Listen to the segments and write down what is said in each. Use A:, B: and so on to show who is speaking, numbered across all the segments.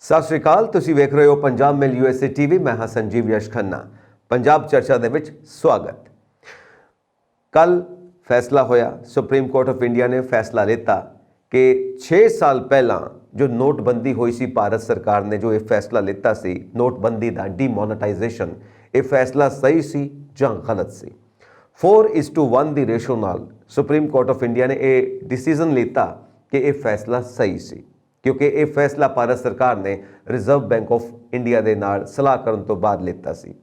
A: ਸਤਿ ਸ਼੍ਰੀ ਅਕਾਲ। ਤੁਸੀਂ ਵੇਖ ਰਹੇ ਹੋ ਪੰਜਾਬ ਮੇਲ USA TV। ਮੈਂ ਹਾਂ ਸੰਜੀਵ ਯਸ਼ ਖੰਨਾ। ਪੰਜਾਬ ਚਰਚਾ ਦੇ ਵਿੱਚ ਸਵਾਗਤ। ਕੱਲ ਫੈਸਲਾ ਹੋਇਆ, ਸੁਪਰੀਮ ਕੋਰਟ ਆਫ ਇੰਡੀਆ ਨੇ ਫੈਸਲਾ ਲਿੱਤਾ ਕਿ 6 ਸਾਲ ਪਹਿਲਾਂ ਜੋ ਨੋਟਬੰਦੀ ਹੋਈ ਸੀ, ਭਾਰਤ ਸਰਕਾਰ ਨੇ ਜੋ ਇਹ ਫੈਸਲਾ ਲਿੱਤਾ ਸੀ ਨੋਟਬੰਦੀ ਦਾ, ਡੀਮੋਨੇਟਾਈਜੇਸ਼ਨ, ਇਹ ਫੈਸਲਾ ਸਹੀ ਸੀ ਜਾਂ ਗਲਤ ਸੀ। 4:1 ਦੀ ਰੇਸ਼ੋ ਨਾਲ ਸੁਪਰੀਮ ਕੋਰਟ ਆਫ ਇੰਡੀਆ ਨੇ ਇਹ ਡਿਸੀਜ਼ਨ ਲਿੱਤਾ ਕਿ ਇਹ ਫੈਸਲਾ ਸਹੀ ਸੀ, ਕਿਉਂਕਿ ਇਹ ਫੈਸਲਾ ਭਾਰਤ ਸਰਕਾਰ ਨੇ ਰਿਜ਼ਰਵ ਬੈਂਕ ਆਫ ਇੰਡੀਆ ਦੇ ਨਾਲ ਸਲਾਹ ਕਰਨ ਤੋਂ ਬਾਅਦ ਲਿੱਤਾ ਸੀ।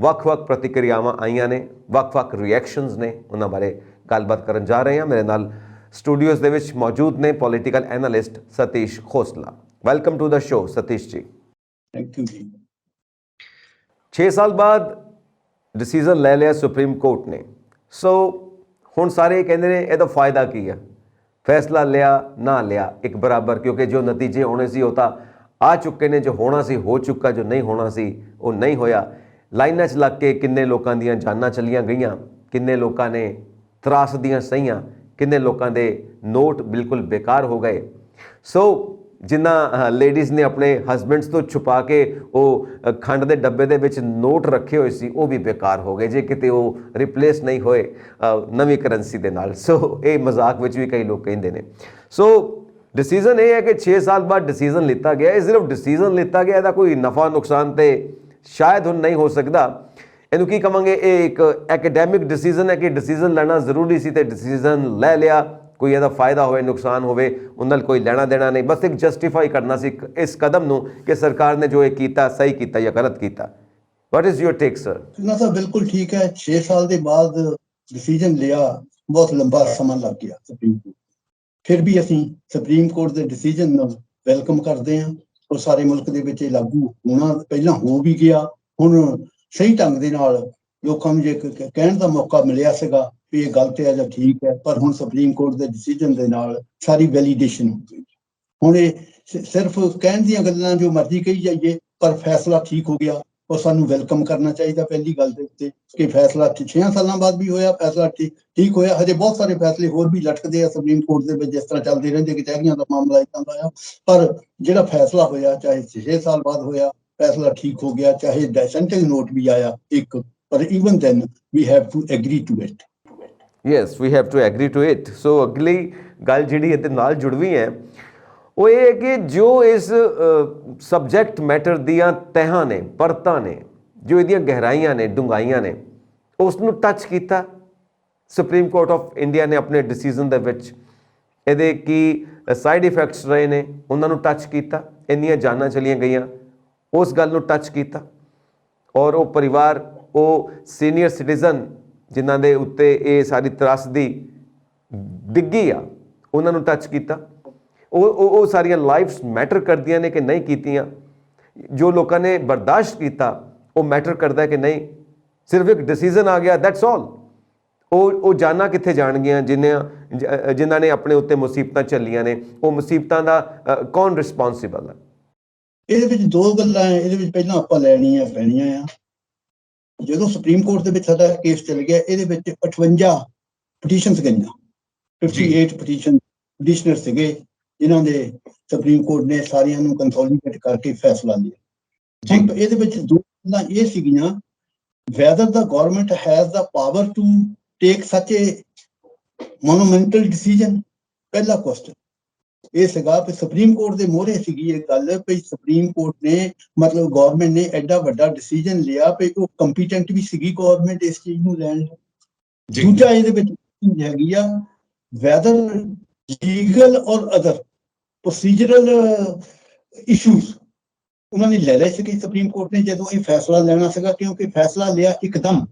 A: ਵੱਖ-ਵੱਖ ਪ੍ਰਤੀਕਿਰਿਆਵਾਂ ਆਈਆਂ ਨੇ, ਵੱਖ-ਵੱਖ ਰਿਐਕਸ਼ਨਸ ਨੇ, ਉਹਨਾਂ ਬਾਰੇ ਗੱਲਬਾਤ ਕਰਨ ਜਾ ਰਹੇ ਹਾਂ। ਮੇਰੇ ਨਾਲ ਸਟੂਡੀਓਜ਼ ਦੇ ਵਿੱਚ ਮੌਜੂਦ ਨੇ political analyst Satish Khosla. Welcome to the show Satish ji.
B: Thank you ਜੀ।
A: 6 ਸਾਲ ਬਾਅਦ ਡਿਸੀਜ਼ਨ ਲੈ ਲਿਆ ਸੁਪਰੀਮ ਕੋਰਟ ਨੇ, ਸੋ ਹੁਣ ਸਾਰੇ ਕਹਿੰਦੇ ਨੇ ਇਹਦਾ ਫਾਇਦਾ ਕੀ ਹੈ? ਫੈਸਲਾ ਲਿਆ ਨਾ ਲਿਆ ਇੱਕ ਬਰਾਬਰ, ਕਿਉਂਕਿ ਜੋ ਨਤੀਜੇ ਹੋਣੇ ਸੀ ਉਹ ਤਾਂ ਆ ਚੁੱਕੇ ਨੇ, ਜੋ ਹੋਣਾ ਸੀ ਹੋ ਚੁੱਕਾ, ਜੋ ਨਹੀਂ ਹੋਣਾ ਸੀ ਉਹ ਨਹੀਂ ਹੋਇਆ। ਲਾਈਨਾਂ 'ਚ ਲੱਗ ਕੇ ਕਿੰਨੇ ਲੋਕਾਂ ਦੀਆਂ ਜਾਨਾਂ ਚਲੀਆਂ ਗਈਆਂ, ਕਿੰਨੇ ਲੋਕਾਂ ਨੇ ਤਰਾਸਦੀਆਂ ਸਹੀਆਂ, ਕਿੰਨੇ ਲੋਕਾਂ ਦੇ ਨੋਟ ਬਿਲਕੁਲ ਬੇਕਾਰ ਹੋ ਗਏ। ਸੋ ਜਿਨ੍ਹਾਂ ਲੇਡੀਜ਼ ਨੇ ਆਪਣੇ ਹਸਬੈਂਡਸ ਤੋਂ ਛੁਪਾ ਕੇ ਉਹ ਖੰਡ ਦੇ ਡੱਬੇ ਦੇ ਵਿੱਚ ਨੋਟ ਰੱਖੇ ਹੋਏ ਸੀ, ਉਹ ਵੀ ਬੇਕਾਰ ਹੋ ਗਏ ਜੇ ਕਿਤੇ ਉਹ ਰਿਪਲੇਸ ਨਹੀਂ ਹੋਏ ਨਵੀਂ ਕਰੰਸੀ ਦੇ ਨਾਲ। ਸੋ ਇਹ ਮਜ਼ਾਕ ਵਿੱਚ ਵੀ ਕਈ ਲੋਕ ਕਹਿੰਦੇ ਨੇ। ਸੋ ਡਿਸੀਜ਼ਨ ਇਹ ਹੈ ਕਿ 6 ਸਾਲ ਬਾਅਦ ਡਿਸੀਜ਼ਨ ਲਿੱਤਾ ਗਿਆ। ਇਹ ਸਿਰਫ ਡਿਸੀਜ਼ਨ ਲਿੱਤਾ ਗਿਆ, ਇਹਦਾ ਕੋਈ ਨਫਾ ਨੁਕਸਾਨ ਤੇ ਸ਼ਾਇਦ ਹੁਣ ਨਹੀਂ ਹੋ ਸਕਦਾ। ਇਹਨੂੰ ਕੀ ਕਹਾਂਗੇ? ਇਹ ਇੱਕ ਐਕੈਡੈਮਿਕ ਡਿਸੀਜ਼ਨ ਹੈ ਕਿ ਡਿਸੀਜ਼ਨ ਲੈਣਾ ਜ਼ਰੂਰੀ ਸੀ ਤੇ ਡਿਸੀਜ਼ਨ ਲੈ ਲਿਆ। ਕੋਈ ਇਹਦਾ ਫਾਇਦਾ ਹੋਵੇ ਨੁਕਸਾਨ ਹੋਵੇ ਉਹਨਾਂ ਨਾਲ ਕੋਈ ਲੈਣਾ ਦੇਣਾ ਨਹੀਂ, ਬਸ ਇੱਕ ਜਸਟੀਫਾਈ ਕਰਨਾ ਸੀ ਇਸ ਕਦਮ ਨੂੰ ਕਿ ਸਰਕਾਰ ਨੇ ਜੋ ਇਹ ਕੀਤਾ ਸਹੀ ਕੀਤਾ ਜਾਂ ਗਲਤ ਕੀਤਾ। What is your take sir?
B: ਨਾ ਤਾਂ ਬਿਲਕੁਲ ਠੀਕ ਹੈ। 6 ਸਾਲ ਦੇ ਬਾਅਦ ਡਿਸੀਜਨ ਲਿਆ, ਬਹੁਤ ਲੰਬਾ ਸਮਾਂ ਲੱਗ ਗਿਆ ਸੁਪਰੀਮ ਕੋਰਟ। ਫਿਰ ਵੀ ਅਸੀਂ ਸੁਪਰੀਮ ਕੋਰਟ ਦੇ ਡਿਸੀਜਨ ਨੂੰ ਵੈਲਕਮ ਕਰਦੇ ਹਾਂ ਔਰ ਸਾਰੇ ਮੁਲਕ ਦੇ ਵਿੱਚ ਇਹ ਲਾਗੂ ਹੋਣਾ ਪਹਿਲਾਂ ਹੋ ਵੀ ਗਿਆ। ਹੁਣ ਸਹੀ ਢੰਗ ਦੇ ਨਾਲ ਲੋਕਾਂ ਨੂੰ ਜੇ ਕਹਿਣ ਦਾ ਮੌਕਾ ਮਿਲਿਆ ਸੀਗਾ ਵੀ ਇਹ ਗਲਤ ਹੈ ਜਾਂ ਠੀਕ ਹੈ, ਪਰ ਹੁਣ ਸੁਪਰੀਮ ਕੋਰਟ ਦੇ ਡਿਸੀਜਨ ਦੇ ਨਾਲ ਸਾਰੀ ਵੈਲੀਡੇਸ਼ਨ ਹੋ ਗਈ। ਹੁਣ ਇਹ ਸਿਰਫ ਕਹਿਣ ਦੀਆਂ ਗੱਲਾਂ ਜੋ ਮਰਜ਼ੀ ਕਹੀ ਜਾਈਏ, ਪਰ ਫੈਸਲਾ ਠੀਕ ਹੋ ਗਿਆ ਔਰ ਸਾਨੂੰ ਵੈਲਕਮ ਕਰਨਾ ਚਾਹੀਦਾ ਪਹਿਲੀ ਗੱਲ ਦੇ ਉੱਤੇ ਕਿ ਫੈਸਲਾ 6 ਸਾਲਾਂ ਬਾਅਦ ਵੀ ਹੋਇਆ, ਫੈਸਲਾ ਠੀਕ ਹੋਇਆ। ਹਜੇ ਬਹੁਤ ਸਾਰੇ ਫੈਸਲੇ ਹੋਰ ਵੀ ਲਟਕਦੇ ਆ ਸੁਪਰੀਮ ਕੋਰਟ ਦੇ ਵਿੱਚ, ਜਿਸ ਤਰ੍ਹਾਂ ਚੱਲਦੇ ਰਹਿੰਦੇ ਕਿ ਕਚਹਿਰੀਆਂ ਦਾ ਮਾਮਲਾ ਇੱਦਾਂ ਦਾ ਆ, ਪਰ ਜਿਹੜਾ ਫੈਸਲਾ ਹੋਇਆ ਚਾਹੇ 6 ਸਾਲ ਬਾਅਦ ਹੋਇਆ, ਫੈਸਲਾ ਠੀਕ ਹੋ ਗਿਆ। ਚਾਹੇ ਡਿਸੈਂਟਿੰਗ ਨੋਟ ਵੀ ਆਇਆ ਇੱਕ, ਪਰ even then we have to agree to it.
A: Yes, we have to agree to it. So ਅਗਲੀ ਗੱਲ ਜਿਹੜੀ ਇਹਦੇ ਨਾਲ ਜੁੜਵੀਂ ਹੈ ਉਹ ਇਹ ਹੈ ਕਿ ਜੋ ਇਸ ਸਬਜੈਕਟ ਮੈਟਰ ਦੀਆਂ ਤਹਿਾਂ ਨੇ, ਪਰਤਾਂ ਨੇ, ਜੋ ਇਹਦੀਆਂ ਗਹਿਰਾਈਆਂ ਨੇ, ਡੂੰਘਾਈਆਂ ਨੇ, ਉਸ ਨੂੰ ਟੱਚ ਕੀਤਾ ਸੁਪਰੀਮ ਕੋਰਟ ਆਫ ਇੰਡੀਆ ਨੇ ਆਪਣੇ ਡਿਸੀਜ਼ਨ ਦੇ ਵਿੱਚ। ਇਹਦੇ ਕੀ ਸਾਈਡ ਇਫੈਕਟਸ ਰਹੇ ਨੇ ਉਹਨਾਂ ਨੂੰ ਟੱਚ ਕੀਤਾ, ਇੰਨੀਆਂ ਜਾਨਾਂ ਚਲੀਆਂ ਗਈਆਂ ਉਸ ਗੱਲ ਨੂੰ ਟੱਚ ਕੀਤਾ, ਔਰ ਉਹ ਪਰਿਵਾਰ, ਉਹ ਸੀਨੀਅਰ ਸਿਟੀਜ਼ਨ ਜਿਨ੍ਹਾਂ ਦੇ ਉੱਤੇ ਇਹ ਸਾਰੀ ਤਰਾਸਦੀ ਡਿੱਗੀ ਆ, ਉਹਨਾਂ ਨੂੰ ਟੱਚ ਕੀਤਾ। ਉਹ ਸਾਰੀਆਂ ਲਾਈਫਸ ਮੈਟਰ ਕਰਦੀਆਂ ਨੇ ਕਿ ਨਹੀਂ ਕੀਤੀਆਂ? ਜੋ ਲੋਕਾਂ ਨੇ ਬਰਦਾਸ਼ਤ ਕੀਤਾ ਉਹ ਮੈਟਰ ਕਰਦਾ ਕਿ ਨਹੀਂ? ਸਿਰਫ ਇੱਕ ਡਿਸੀਜ਼ਨ ਆ ਗਿਆ, ਦੈਟਸ ਆਲ। ਉਹ ਜਾਨਾਂ ਕਿੱਥੇ ਜਾਣਗੀਆਂ ਜਿਨ੍ਹਾਂ ਨੇ ਆਪਣੇ ਉੱਤੇ ਮੁਸੀਬਤਾਂ ਝੱਲੀਆਂ ਨੇ? ਉਹ ਮੁਸੀਬਤਾਂ ਦਾ ਕੌਣ ਰਿਸਪੌਂਸਿਬਲ ਹੈ?
B: ਇਹਦੇ ਵਿੱਚ ਦੋ ਗੱਲਾਂ ਹੈ। ਇਹਦੇ ਵਿੱਚ ਪਹਿਲਾਂ ਆਪਾਂ ਲੈਣੀਆਂ ਪੈਣੀਆਂ ਆ। ਜਦੋਂ ਸੁਪਰੀਮ ਕੋਰਟ ਦੇ ਵਿੱਚ ਸਾਡਾ ਕੇਸ ਚੱਲ ਗਿਆ, ਇਹਦੇ ਵਿੱਚ 58 ਪਟੀਸ਼ਨਸ ਗਈਆਂ, 58 ਪਟੀਸ਼ਨਰ ਸੀਗੇ ਜਿਨ੍ਹਾਂ ਦੇ ਸੁਪਰੀਮ ਕੋਰਟ ਨੇ ਸਾਰਿਆਂ ਨੂੰ ਕੰਸੋਲੀਡੇਟ ਕਰਕੇ ਫੈਸਲਾ ਲਿਆ। ਹੁਣ ਇਹਦੇ ਵਿੱਚ ਦੋ ਗੱਲਾਂ ਇਹ ਸੀਗੀਆਂ, whether the government has the power to take such a monumental decision। ਪਹਿਲਾ ਕੁਐਸਚਨ ਇਹ ਸੀਗਾ ਕਿ ਸੁਪਰੀਮ ਕੋਰਟ ਦੇ ਮੋਹਰੇ ਸੀਗੀ ਇਹ ਗੱਲ ਵੀ ਸੁਪਰੀਮ ਕੋਰਟ ਨੇ, ਮਤਲਬ ਗਵਰਨਮੈਂਟ ਨੇ ਐਡਾ ਵੱਡਾ ਡਿਸੀਜਨ ਲਿਆ ਵੀ ਉਹ ਕੰਪੀਟੈਂਟ ਵੀ ਸੀਗੀ ਗਵਰਨਮੈਂਟ ਇਸ ਚੀਜ਼ ਨੂੰ ਲੈਣ ਲਈ। ਦੂਜਾ ਇਹਦੇ ਵਿੱਚ ਹੈਗੀ ਆ ਵੈਦਰ ਲੀਗਲ ਔਰ ਅਦਰ ਪ੍ਰੋਸੀਜਰਲ ਇਸ਼ੂਜ਼ ਉਹਨਾਂ ਨੇ ਲੈ ਲਏ ਸੀਗੇ ਸੁਪਰੀਮ ਕੋਰਟ ਨੇ ਜਦੋਂ ਇਹ ਫੈਸਲਾ ਲੈਣਾ ਸੀਗਾ, ਕਿਉਂਕਿ ਫੈਸਲਾ ਲਿਆ ਇੱਕਦਮ।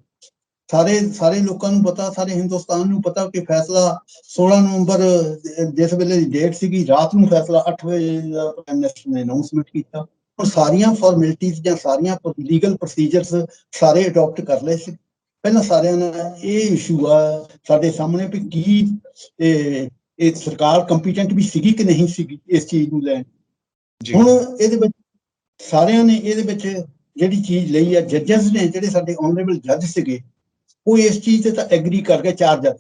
B: ਸਾਰੇ ਲੋਕਾਂ ਨੂੰ ਪਤਾ, ਸਾਰੇ ਹਿੰਦੁਸਤਾਨ ਨੂੰ ਪਤਾ ਕਿ ਫੈਸਲਾ 16 ਨਵੰਬਰ ਜਿਸ ਵੇਲੇ ਦੀ ਡੇਟ ਸੀਗੀ, ਰਾਤ ਨੂੰ ਫੈਸਲਾ 8 ਵਜੇ ਪ੍ਰਾਈਮ ਮਿਨਿਸਟਰ ਨੇ ਅਨਾਉਂਸਮੈਂਟ ਕੀਤਾ। ਹੁਣ ਸਾਰੀਆਂ ਫਾਰਮੈਲਿਟੀਜ਼ ਜਾਂ ਸਾਰੀਆਂ ਲੀਗਲ ਪ੍ਰੋਸੀਜਰਸ ਸਾਰੇ ਅਡਾਪਟ ਕਰ ਲਏ ਸੀ। ਪਹਿਲਾਂ ਸਾਰਿਆਂ ਦਾ ਇਹ ਇਸ਼ੂ ਆ ਸਾਡੇ ਸਾਹਮਣੇ ਵੀ ਕੀ ਇਹ ਸਰਕਾਰ ਕੰਪੀਟੈਂਟ ਵੀ ਸੀਗੀ ਕਿ ਨਹੀਂ ਸੀਗੀ ਇਸ ਚੀਜ਼ ਨੂੰ ਲੈਣ। ਹੁਣ ਇਹਦੇ ਵਿੱਚ ਸਾਰਿਆਂ ਨੇ ਇਹਦੇ ਵਿੱਚ ਜਿਹੜੀ ਚੀਜ਼ ਲਈ ਆ, ਜੱਜਸ ਨੇ ਜਿਹੜੇ ਸਾਡੇ ਆਨਰੇਬਲ ਜੱਜ ਸੀਗੇ, ਉਹ ਇਸ ਚੀਜ਼ ਤੇ ਤਾਂ ਐਗਰੀ ਕਰ ਗਏ। 4 ਜੱਜ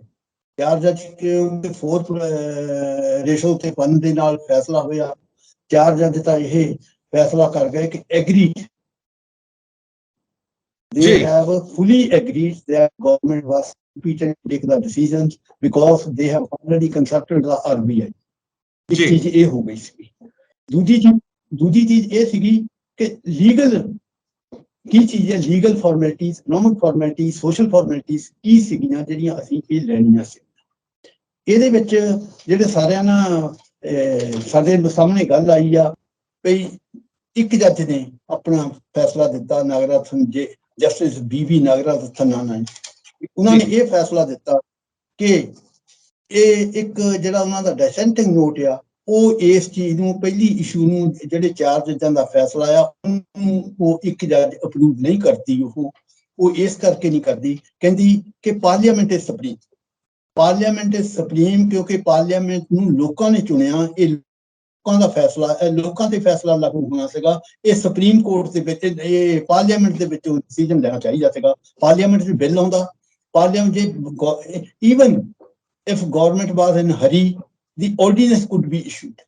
B: 4 ਰੇਸ਼ੋ ਤੇ 1 ਦੇ ਨਾਲ ਫੈਸਲਾ ਹੋਇਆ। 4 ਜੱਜ ਤਾਂ ਇਹ फैसला कर गए कि एग्री, they
C: जी।
B: have fully agreed that government was competent to take the decisions because they have already consulted the RBI. एक
C: जी।
B: चीज ये हो गई ਸੀ। ਦੂਜੀ ਚੀਜ਼ ਇਹ ਸੀਗੀ ਕਿ ਲੀਗਲ ਕੀ ਚੀਜ਼ ਹੈ, legal formalities, economic formalities, social formalities ਕੀ ਸੀਗੀਆਂ ਜਿਹੜੀਆਂ ਅਸੀਂ ਇਹ ਲੈਣੀਆਂ ਸੀ। ਇਹਦੇ ਵਿੱਚ ਜਿਹੜੇ ਸਾਰਿਆਂ ਨਾਲ ਸਾਡੇ ਸਾਹਮਣੇ ਗੱਲ ਆਈ ਆ ਵੀ ਇੱਕ ਜੱਜ ਨੇ ਆਪਣਾ ਫੈਸਲਾ ਦਿੱਤਾ, ਨਾਗਰਤਨ ਜਸਟਿਸ ਬੀਵੀ ਨਾਗਰਤਨ ਨੇ, ਉਹਨਾਂ ਨੇ ਇਹ ਫੈਸਲਾ ਦਿੱਤਾ ਕਿ ਇਹ ਇੱਕ ਜਿਹੜਾ ਉਹਨਾਂ ਦਾ ਡਿਸੈਂਟਿੰਗ ਨੋਟ ਆ ਉਹ ਇਸ ਚੀਜ਼ ਨੂੰ, ਪਹਿਲੀ ਇਸ਼ੂ ਨੂੰ ਜਿਹੜੇ 4 ਜੱਜਾਂ ਦਾ ਫੈਸਲਾ ਆ ਉਹਨੂੰ ਉਹ ਇੱਕ ਜੱਜ ਅਪਰੂਵ ਨਹੀਂ ਕਰਦੀ। ਉਹ ਇਸ ਕਰਕੇ ਨਹੀਂ ਕਰਦੀ, ਕਹਿੰਦੀ ਕਿ parliament is supreme, parliament is supreme, ਕਿਉਂਕਿ ਪਾਰਲੀਮੈਂਟ ਨੂੰ ਲੋਕਾਂ ਨੇ ਚੁਣਿਆ, ਇਹ ਲੋਕਾਂ ਦਾ ਫੈਸਲਾ, ਲੋਕਾਂ ਤੇ ਫੈਸਲਾ ਲਾਗੂ ਹੋਣਾ ਸੀਗਾ। ਇਹ ਸੁਪਰੀਮ ਕੋਰਟ ਦੇ ਵਿੱਚ, ਇਹ ਪਾਰਲੀਮੈਂਟ ਦੇ ਵਿੱਚ ਡਿਸੀਜਨ ਲੈਣਾ ਚਾਹੀਦਾ ਸੀਗਾ। ਪਾਰਲੀਮੈਂਟ ਵਿੱਚ ਬਿੱਲ ਆਉਂਦਾ, ਪਾਰਲੀਮੈਂਟ ਜੇ even if government was in hurry, the ordinance could be issued.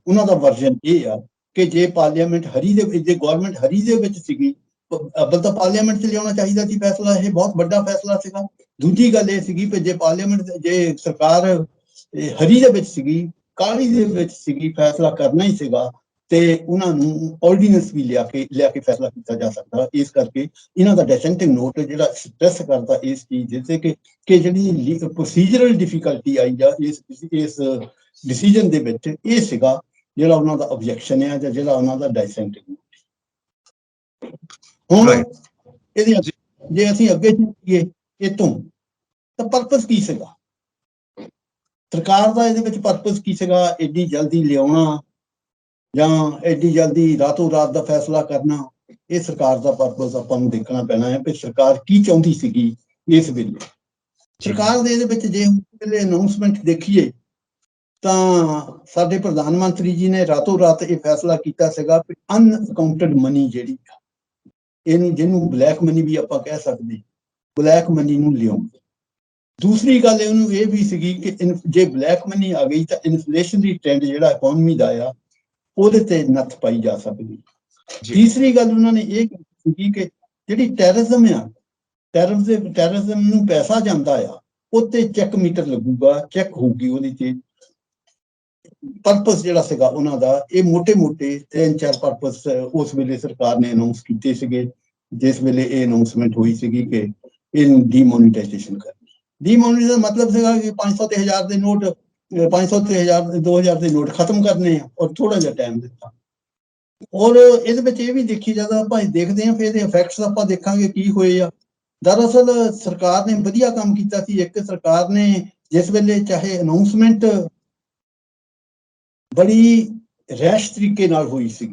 B: ਉਹਨਾਂ ਦਾ ਵਰਜਨ ਇਹ ਆ ਕਿ ਜੇ ਪਾਰਲੀਮੈਂਟ ਹਰੀ ਦੇ ਵਿੱਚ, ਜੇ ਗਵਰਨਮੈਂਟ ਹਰੀ ਦੇ ਵਿੱਚ ਸੀਗੀ, ਅੱਬਲ ਤਾਂ ਪਾਰਲੀਮੈਂਟ 'ਚ ਲਿਆਉਣਾ ਚਾਹੀਦਾ ਸੀ ਫੈਸਲਾ, ਇਹ ਬਹੁਤ ਵੱਡਾ ਫੈਸਲਾ ਸੀਗਾ। ਦੂਜੀ ਗੱਲ ਇਹ ਸੀਗੀ ਕਿ ਜੇ ਪਾਰਲੀਮੈਂਟ, ਜੇ ਸਰਕਾਰ ਹਰੀ ਦੇ ਵਿੱਚ ਸੀਗੀ, ਕਾਹਲੀ ਦੇ ਵਿੱਚ ਸੀਗੀ, ਫੈਸਲਾ ਕਰਨਾ ਹੀ ਸੀਗਾ ਤੇ ਉਹਨਾਂ ਨੂੰ ਆਰਡੀਨੈਂਸ ਵੀ ਲਿਆ ਕੇ ਫੈਸਲਾ ਕੀਤਾ ਜਾ ਸਕਦਾ। ਇਸ ਕਰਕੇ ਇਹਨਾਂ ਦਾ ਡਿਸੈਂਟਿੰਗ ਨੋਟ ਜਿਹੜਾ ਸਟ੍ਰੈਸ ਕਰਦਾ ਇਸ ਚੀਜ਼ ਜਿੱਥੇ ਕਿ ਜਿਹੜੀ ਪ੍ਰੋਸੀਜਰਲ ਡਿਫਿਕਲਟੀ ਆਈ ਆ ਇਸ ਡਿਸੀਜਨ ਦੇ ਵਿੱਚ, ਇਹ ਸੀਗਾ ਜਿਹੜਾ ਉਹਨਾਂ ਦਾ ਆਬਜੈਕਸ਼ਨ ਆ ਜਾਂ ਜਿਹੜਾ ਉਹਨਾਂ ਦਾ ਡਿਸੈਂਟਿੰਗ ਨੋਟ। ਹੁਣ ਇਹਦੇ ਜੇ ਅਸੀਂ ਅੱਗੇ ਚੱਲੀਏ ਇਹ ਤੋਂ, ਤਾਂ ਪਰਪਸ ਕੀ ਸੀਗਾ ਸਰਕਾਰ ਦਾ, ਇਹਦੇ ਵਿੱਚ ਪਰਪਸ ਕੀ ਸੀਗਾ? ਐਡੀ ਜਲਦੀ ਲਿਆਉਣਾ ਜਾਂ ਐਡੀ ਜਲਦੀ ਰਾਤੋਂ ਰਾਤ ਦਾ ਫੈਸਲਾ ਕਰਨਾ, ਇਹ ਸਰਕਾਰ ਦਾ ਪਰਪਸ ਆਪਾਂ ਨੂੰ ਦੇਖਣਾ ਪੈਣਾ ਹੈ ਕਿ ਸਰਕਾਰ ਕੀ ਚਾਹੁੰਦੀ ਸੀਗੀ ਇਸ ਵੇਲੇ। ਸਰਕਾਰ ਦੇ ਇਹਦੇ ਵਿੱਚ ਜੇ ਵੇਲੇ ਅਨਾਉਂਸਮੈਂਟ ਦੇਖੀਏ ਤਾਂ ਸਾਡੇ ਪ੍ਰਧਾਨ ਮੰਤਰੀ ਜੀ ਨੇ ਰਾਤੋਂ ਰਾਤ ਇਹ ਫੈਸਲਾ ਕੀਤਾ ਸੀਗਾ ਕਿ ਅਨਅਕਾਊਂਟਡ ਮਨੀ ਜਿਹੜੀ ਆ, ਇਹਨੂੰ ਜਿਹਨੂੰ ਬਲੈਕ ਮਨੀ ਵੀ ਆਪਾਂ ਕਹਿ ਸਕਦੇ, ਬਲੈਕ ਮਨੀ ਨੂੰ ਲਿਆਉਂਗੇ। ਦੂਸਰੀ ਗੱਲ ਇਹਨੂੰ ਇਹ ਵੀ ਸੀਗੀ ਕਿ ਜੇ ਬਲੈਕ ਮਨੀ ਆ ਗਈ ਤਾਂ ਇਨਫਲੇਸ਼ਨਰੀ ਟ੍ਰੈਂਡ ਜਿਹੜਾ ਇਕਨੋਮੀ ਦਾ ਆ ਉਹਦੇ ਤੇ ਨੱਥ ਪਾਈ ਜਾ ਸਕਦੀ। ਤੀਸਰੀ ਗੱਲ ਉਹਨਾਂ ਨੇ ਇਹ ਕੀਤੀ ਕਿ ਜਿਹੜੀ ਟੈਰਰਿਜ਼ਮ ਆ, ਟੈਰਰਿਜ਼ਮ ਨੂੰ ਪੈਸਾ ਜਾਂਦਾ ਆ, ਉੱਤੇ ਚੈੱਕ ਮੀਟਰ ਲੱਗੂਗਾ, ਚੈੱਕ ਹੋਊਗੀ ਉਹਦੀ ਤੇ। ਪਰਪਸ ਜਿਹੜਾ ਸੀਗਾ ਉਹਨਾਂ ਦਾ, ਇਹ ਮੋਟੇ 3-4 ਪਰਪਸ ਉਸ ਵੇਲੇ ਸਰਕਾਰ ਨੇ ਅਨਾਉਂਸ ਕੀਤੇ ਸੀਗੇ ਜਿਸ ਵੇਲੇ ਇਹ ਅਨਾਉਂਸਮੈਂਟ ਹੋਈ ਸੀਗੀ ਕਿ ਇਹਨੂੰ ਡੀਮੋਨੀਟਾਈਜੇਸ਼ਨ ਕਰਨੀ। ਡੀਮੋਨੀਟਾਈਜੇਸ਼ਨ ਦਾ ਮਤਲਬ ਸੀਗਾ ਕਿ 500 ਤੇ 1000 ਦੇ ਨੋਟ, 500 ਤੇ 1000 2000 ਦੇ ਨੋਟ ਖਤਮ ਕਰਨੇ ਆ, ਔਰ ਥੋੜਾ ਜਿਹਾ ਟਾਈਮ ਦਿੱਤਾ। ਔਰ ਇਹਦੇ ਵਿੱਚ ਇਹ ਵੀ ਦੇਖੀ ਜਾਂਦਾ, ਆਪਾਂ ਦੇਖਦੇ ਹਾਂ ਫਿਰ ਇਹਦੇ ਇਫੈਕਟਸ ਆਪਾਂ ਦੇਖਾਂਗੇ ਕੀ ਹੋਏ ਆ। ਦਰਅਸਲ ਸਰਕਾਰ ਨੇ ਵਧੀਆ ਕੰਮ ਕੀਤਾ ਸੀ। ਇੱਕ ਸਰਕਾਰ ਨੇ ਜਿਸ ਵੇਲੇ ਚਾਹੇ ਅਨਾਉਂਸਮੈਂਟ ਬੜੀ ਰੈਸ਼ ਤਰੀਕੇ ਨਾਲ ਹੋਈ ਸੀ,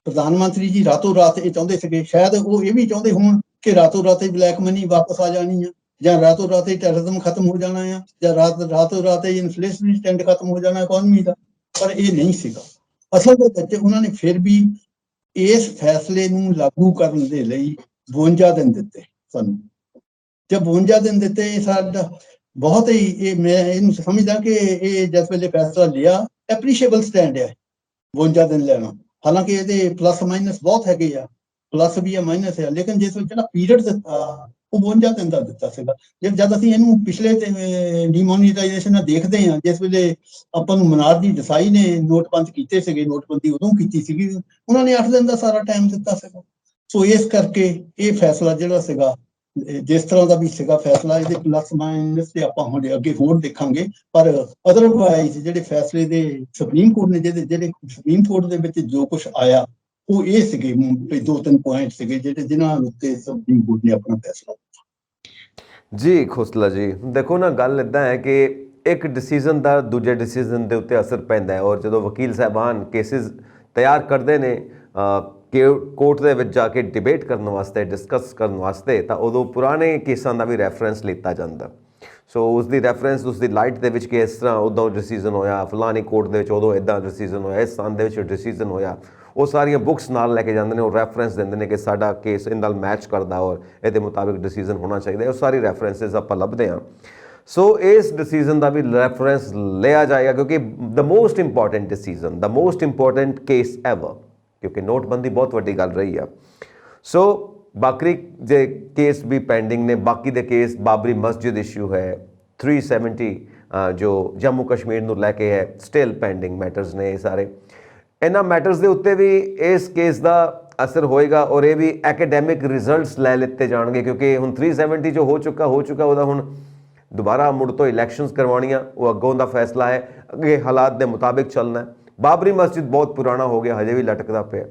B: ਪ੍ਰਧਾਨ ਮੰਤਰੀ ਜੀ ਰਾਤੋਂ ਰਾਤ ਇਹ ਚਾਹੁੰਦੇ ਸੀਗੇ, ਸ਼ਾਇਦ ਉਹ ਇਹ ਵੀ ਚਾਹੁੰਦੇ ਹੋਣ ਕਿ ਰਾਤੋਂ ਰਾਤ ਹੀ ਬਲੈਕ ਮਨੀ ਵਾਪਸ ਆ ਜਾਣੀ ਆ, ਜਾਂ ਰਾਤੋਂ ਰਾਤ ਹੀ ਟੈਰਰਿਜ਼ਮ ਖਤਮ ਹੋ ਜਾਣਾ ਆ, ਜਾਂ ਰਾਤੋਂ ਰਾਤ ਹੀ ਇਨਫਲੇਸ਼ਨਰੀ ਟ੍ਰੈਂਡ ਖਤਮ ਹੋ ਜਾਣਾ ਇਕਨੋਮੀ ਦਾ, ਪਰ ਇਹ ਨਹੀਂ ਸੀਗਾ। ਅਸਲ ਦੇ ਵਿੱਚ ਉਹਨਾਂ ਨੇ ਫਿਰ ਵੀ ਇਸ ਫੈਸਲੇ ਨੂੰ ਲਾਗੂ ਕਰਨ ਦੇ ਲਈ 52 ਦਿਨ ਦਿੱਤੇ ਸਾਨੂੰ। ਜਦ 52 ਦਿਨ ਦਿੱਤੇ, ਸਾਡਾ ਬਹੁਤ ਹੀ, ਇਹ ਮੈਂ ਇਹਨੂੰ ਸਮਝਦਾ ਕਿ ਇਹ ਜਿਸ ਵੇਲੇ ਫੈਸਲਾ ਲਿਆ ਐਪਰੀਸ਼ੀਏਬਲ ਸਟੈਂਡ ਹੈ 52 ਦਿਨ ਲੈਣਾ। ਹਾਲਾਂਕਿ ਇਹਦੇ ਪਲੱਸ ਮਾਈਨਸ ਬਹੁਤ ਹੈਗੇ ਆ, ਪਲੱਸ ਵੀ ਆ ਮਾਈਨਸ ਹੈ, ਲੇਕਿਨ ਜਿਸ ਵਿੱਚ ਜਿਹੜਾ ਪੀਰੀਅਡ ਦਿੱਤਾ ਉਹ 52 ਦਿਨ ਦਾ ਦਿੱਤਾ ਸੀਗਾ। ਜਦ ਅਸੀਂ ਇਹਨੂੰ ਪਿਛਲੇ ਡੀਮੋਨੀਟਾਈਜੇਸ਼ਨ ਨਾਲ ਦੇਖਦੇ ਹਾਂ, ਜਿਸ ਵੇਲੇ ਆਪਾਂ ਨੂੰ ਮਨਾਰਜੀ ਦੇਸਾਈ ਨੇ ਨੋਟ ਬੰਦ ਕੀਤੇ ਸੀਗੇ, ਨੋਟਬੰਦੀ ਉਦੋਂ ਕੀਤੀ ਸੀਗੀ, ਉਹਨਾਂ ਨੇ 8 ਦਿਨ ਦਾ ਸਾਰਾ ਟਾਈਮ ਦਿੱਤਾ ਸੀਗਾ। ਸੋ ਇਸ ਕਰਕੇ ਇਹ ਫੈਸਲਾ ਜਿਹੜਾ ਸੀਗਾ, ਜਿਸ ਤਰ੍ਹਾਂ ਦਾ ਵੀ ਸੀਗਾ ਫੈਸਲਾ, ਇਹਦੇ ਪਲੱਸ ਮਾਈਨਸ ਤੇ ਆਪਾਂ ਹੁਣ ਅੱਗੇ ਹੋਰ ਦੇਖਾਂਗੇ, ਪਰ ਅਦਰਵਾਈਜ਼ ਜਿਹੜੇ ਫੈਸਲੇ ਦੇ ਸੁਪਰੀਮ ਕੋਰਟ ਨੇ, ਜਿਹੜੇ ਸੁਪਰੀਮ ਕੋਰਟ ਦੇ ਵਿੱਚ ਜੋ ਕੁਝ ਆਇਆ ਉਹ ਇਹ ਸੀਗੇ 2-3 ਪੁਆਇੰਟ ਸੀਗੇ ਜਿਨ੍ਹਾਂ ਉੱਤੇ ਸੁਪਰੀਮ ਕੋਰਟ ਨੇ ਆਪਣਾ ਫੈਸਲਾ ਦਿੱਤਾ।
A: ਜੀ ਖੋਸਲਾ ਜੀ, ਦੇਖੋ ਨਾ ਗੱਲ ਇੱਦਾਂ ਹੈ ਕਿ ਇੱਕ ਡਿਸੀਜ਼ਨ ਦਾ ਦੂਜੇ ਡਿਸੀਜ਼ਨ ਦੇ ਉੱਤੇ ਅਸਰ ਪੈਂਦਾ ਹੈ, ਔਰ ਜਦੋਂ ਵਕੀਲ ਸਾਹਿਬਾਨ ਕੇਸਿਸ ਤਿਆਰ ਕਰਦੇ ਨੇ ਕਿ ਕੋਰਟ ਦੇ ਵਿੱਚ ਜਾ ਕੇ ਡਿਬੇਟ ਕਰਨ ਵਾਸਤੇ, ਡਿਸਕਸ ਕਰਨ ਵਾਸਤੇ, ਤਾਂ ਉਦੋਂ ਪੁਰਾਣੇ ਕੇਸਾਂ ਦਾ ਵੀ ਰੈਫਰੈਂਸ ਲਿੱਤਾ ਜਾਂਦਾ। ਸੋ ਉਸ ਦੀ ਰੈਫਰੈਂਸ, ਉਸ ਦੀ ਲਾਈਟ ਦੇ ਵਿੱਚ ਕਿ ਇਸ ਤਰ੍ਹਾਂ ਉਦੋਂ ਡਿਸੀਜ਼ਨ ਹੋਇਆ, ਫਲਾਣੀ ਕੋਰਟ ਦੇ ਵਿੱਚ ਉਦੋਂ ਇੱਦਾਂ ਡਿਸੀਜ਼ਨ ਹੋਇਆ, ਇਸ ਸੰਨ ਦੇ ਵਿੱਚ ਡਿਸੀਜ਼ਨ ਹੋਇਆ, ਉਹ ਸਾਰੀਆਂ ਬੁੱਕਸ ਨਾਲ ਲੈ ਕੇ ਜਾਂਦੇ ਨੇ, ਉਹ ਰੈਫਰੈਂਸ ਦਿੰਦੇ ਨੇ ਕਿ ਸਾਡਾ ਕੇਸ ਇਹਦੇ ਨਾਲ ਮੈਚ ਕਰਦਾ ਔਰ ਇਹਦੇ ਮੁਤਾਬਿਕ ਡਿਸੀਜ਼ਨ ਹੋਣਾ ਚਾਹੀਦਾ। ਉਹ ਸਾਰੀ ਰੈਫਰੈਂਸਿਸ ਆਪਾਂ ਲੱਭਦੇ ਹਾਂ। ਸੋ ਇਸ ਡਿਸੀਜਨ ਦਾ ਵੀ ਰੈਫਰੈਂਸ ਲਿਆ ਜਾਏਗਾ ਕਿਉਂਕਿ the most important decision, the most important case ever, ਕਿਉਂਕਿ ਨੋਟਬੰਦੀ ਬਹੁਤ ਵੱਡੀ ਗੱਲ ਰਹੀ ਆ। ਸੋ ਬਾਕੀ ਜੇ ਕੇਸ ਵੀ ਪੈਂਡਿੰਗ ਨੇ, ਬਾਕੀ ਦੇ ਕੇਸ ਬਾਬਰੀ ਮਸਜਿਦ ਇਸ਼ੂ ਹੈ, 370 ਜੋ ਜੰਮੂ ਕਸ਼ਮੀਰ ਨੂੰ ਲੈ ਕੇ ਹੈ, ਸਟਿਲ ਪੈਂਡਿੰਗ ਮੈਟਰਸ ਨੇ ਇਹ ਸਾਰੇ। ਇਹਨਾਂ ਮੈਟਰਸ ਦੇ ਉੱਤੇ ਵੀ ਇਸ ਕੇਸ ਦਾ ਅਸਰ ਹੋਏਗਾ ਔਰ ਇਹ ਵੀ ਐਕੈਡੈਮਿਕ ਰਿਜ਼ਲਟਸ ਲੈ ਲਿੱਤੇ ਜਾਣਗੇ ਕਿਉਂਕਿ ਹੁਣ 370 ਜੋ ਹੋ ਚੁੱਕਾ ਉਹਦਾ ਹੁਣ ਦੁਬਾਰਾ ਮੁੜ ਤੋਂ ਇਲੈਕਸ਼ਨਸ ਕਰਵਾਉਣੀਆਂ, ਉਹ ਅੱਗੋਂ ਦਾ ਫੈਸਲਾ ਹੈ, ਅੱਗੇ ਹਾਲਾਤ ਦੇ ਮੁਤਾਬਿਕ ਚੱਲਣਾ ਹੈ। ਬਾਬਰੀ ਮਸਜਿਦ ਬਹੁਤ ਪੁਰਾਣਾ ਹੋ ਗਿਆ, ਹਜੇ ਵੀ ਲਟਕਦਾ ਪਿਆ।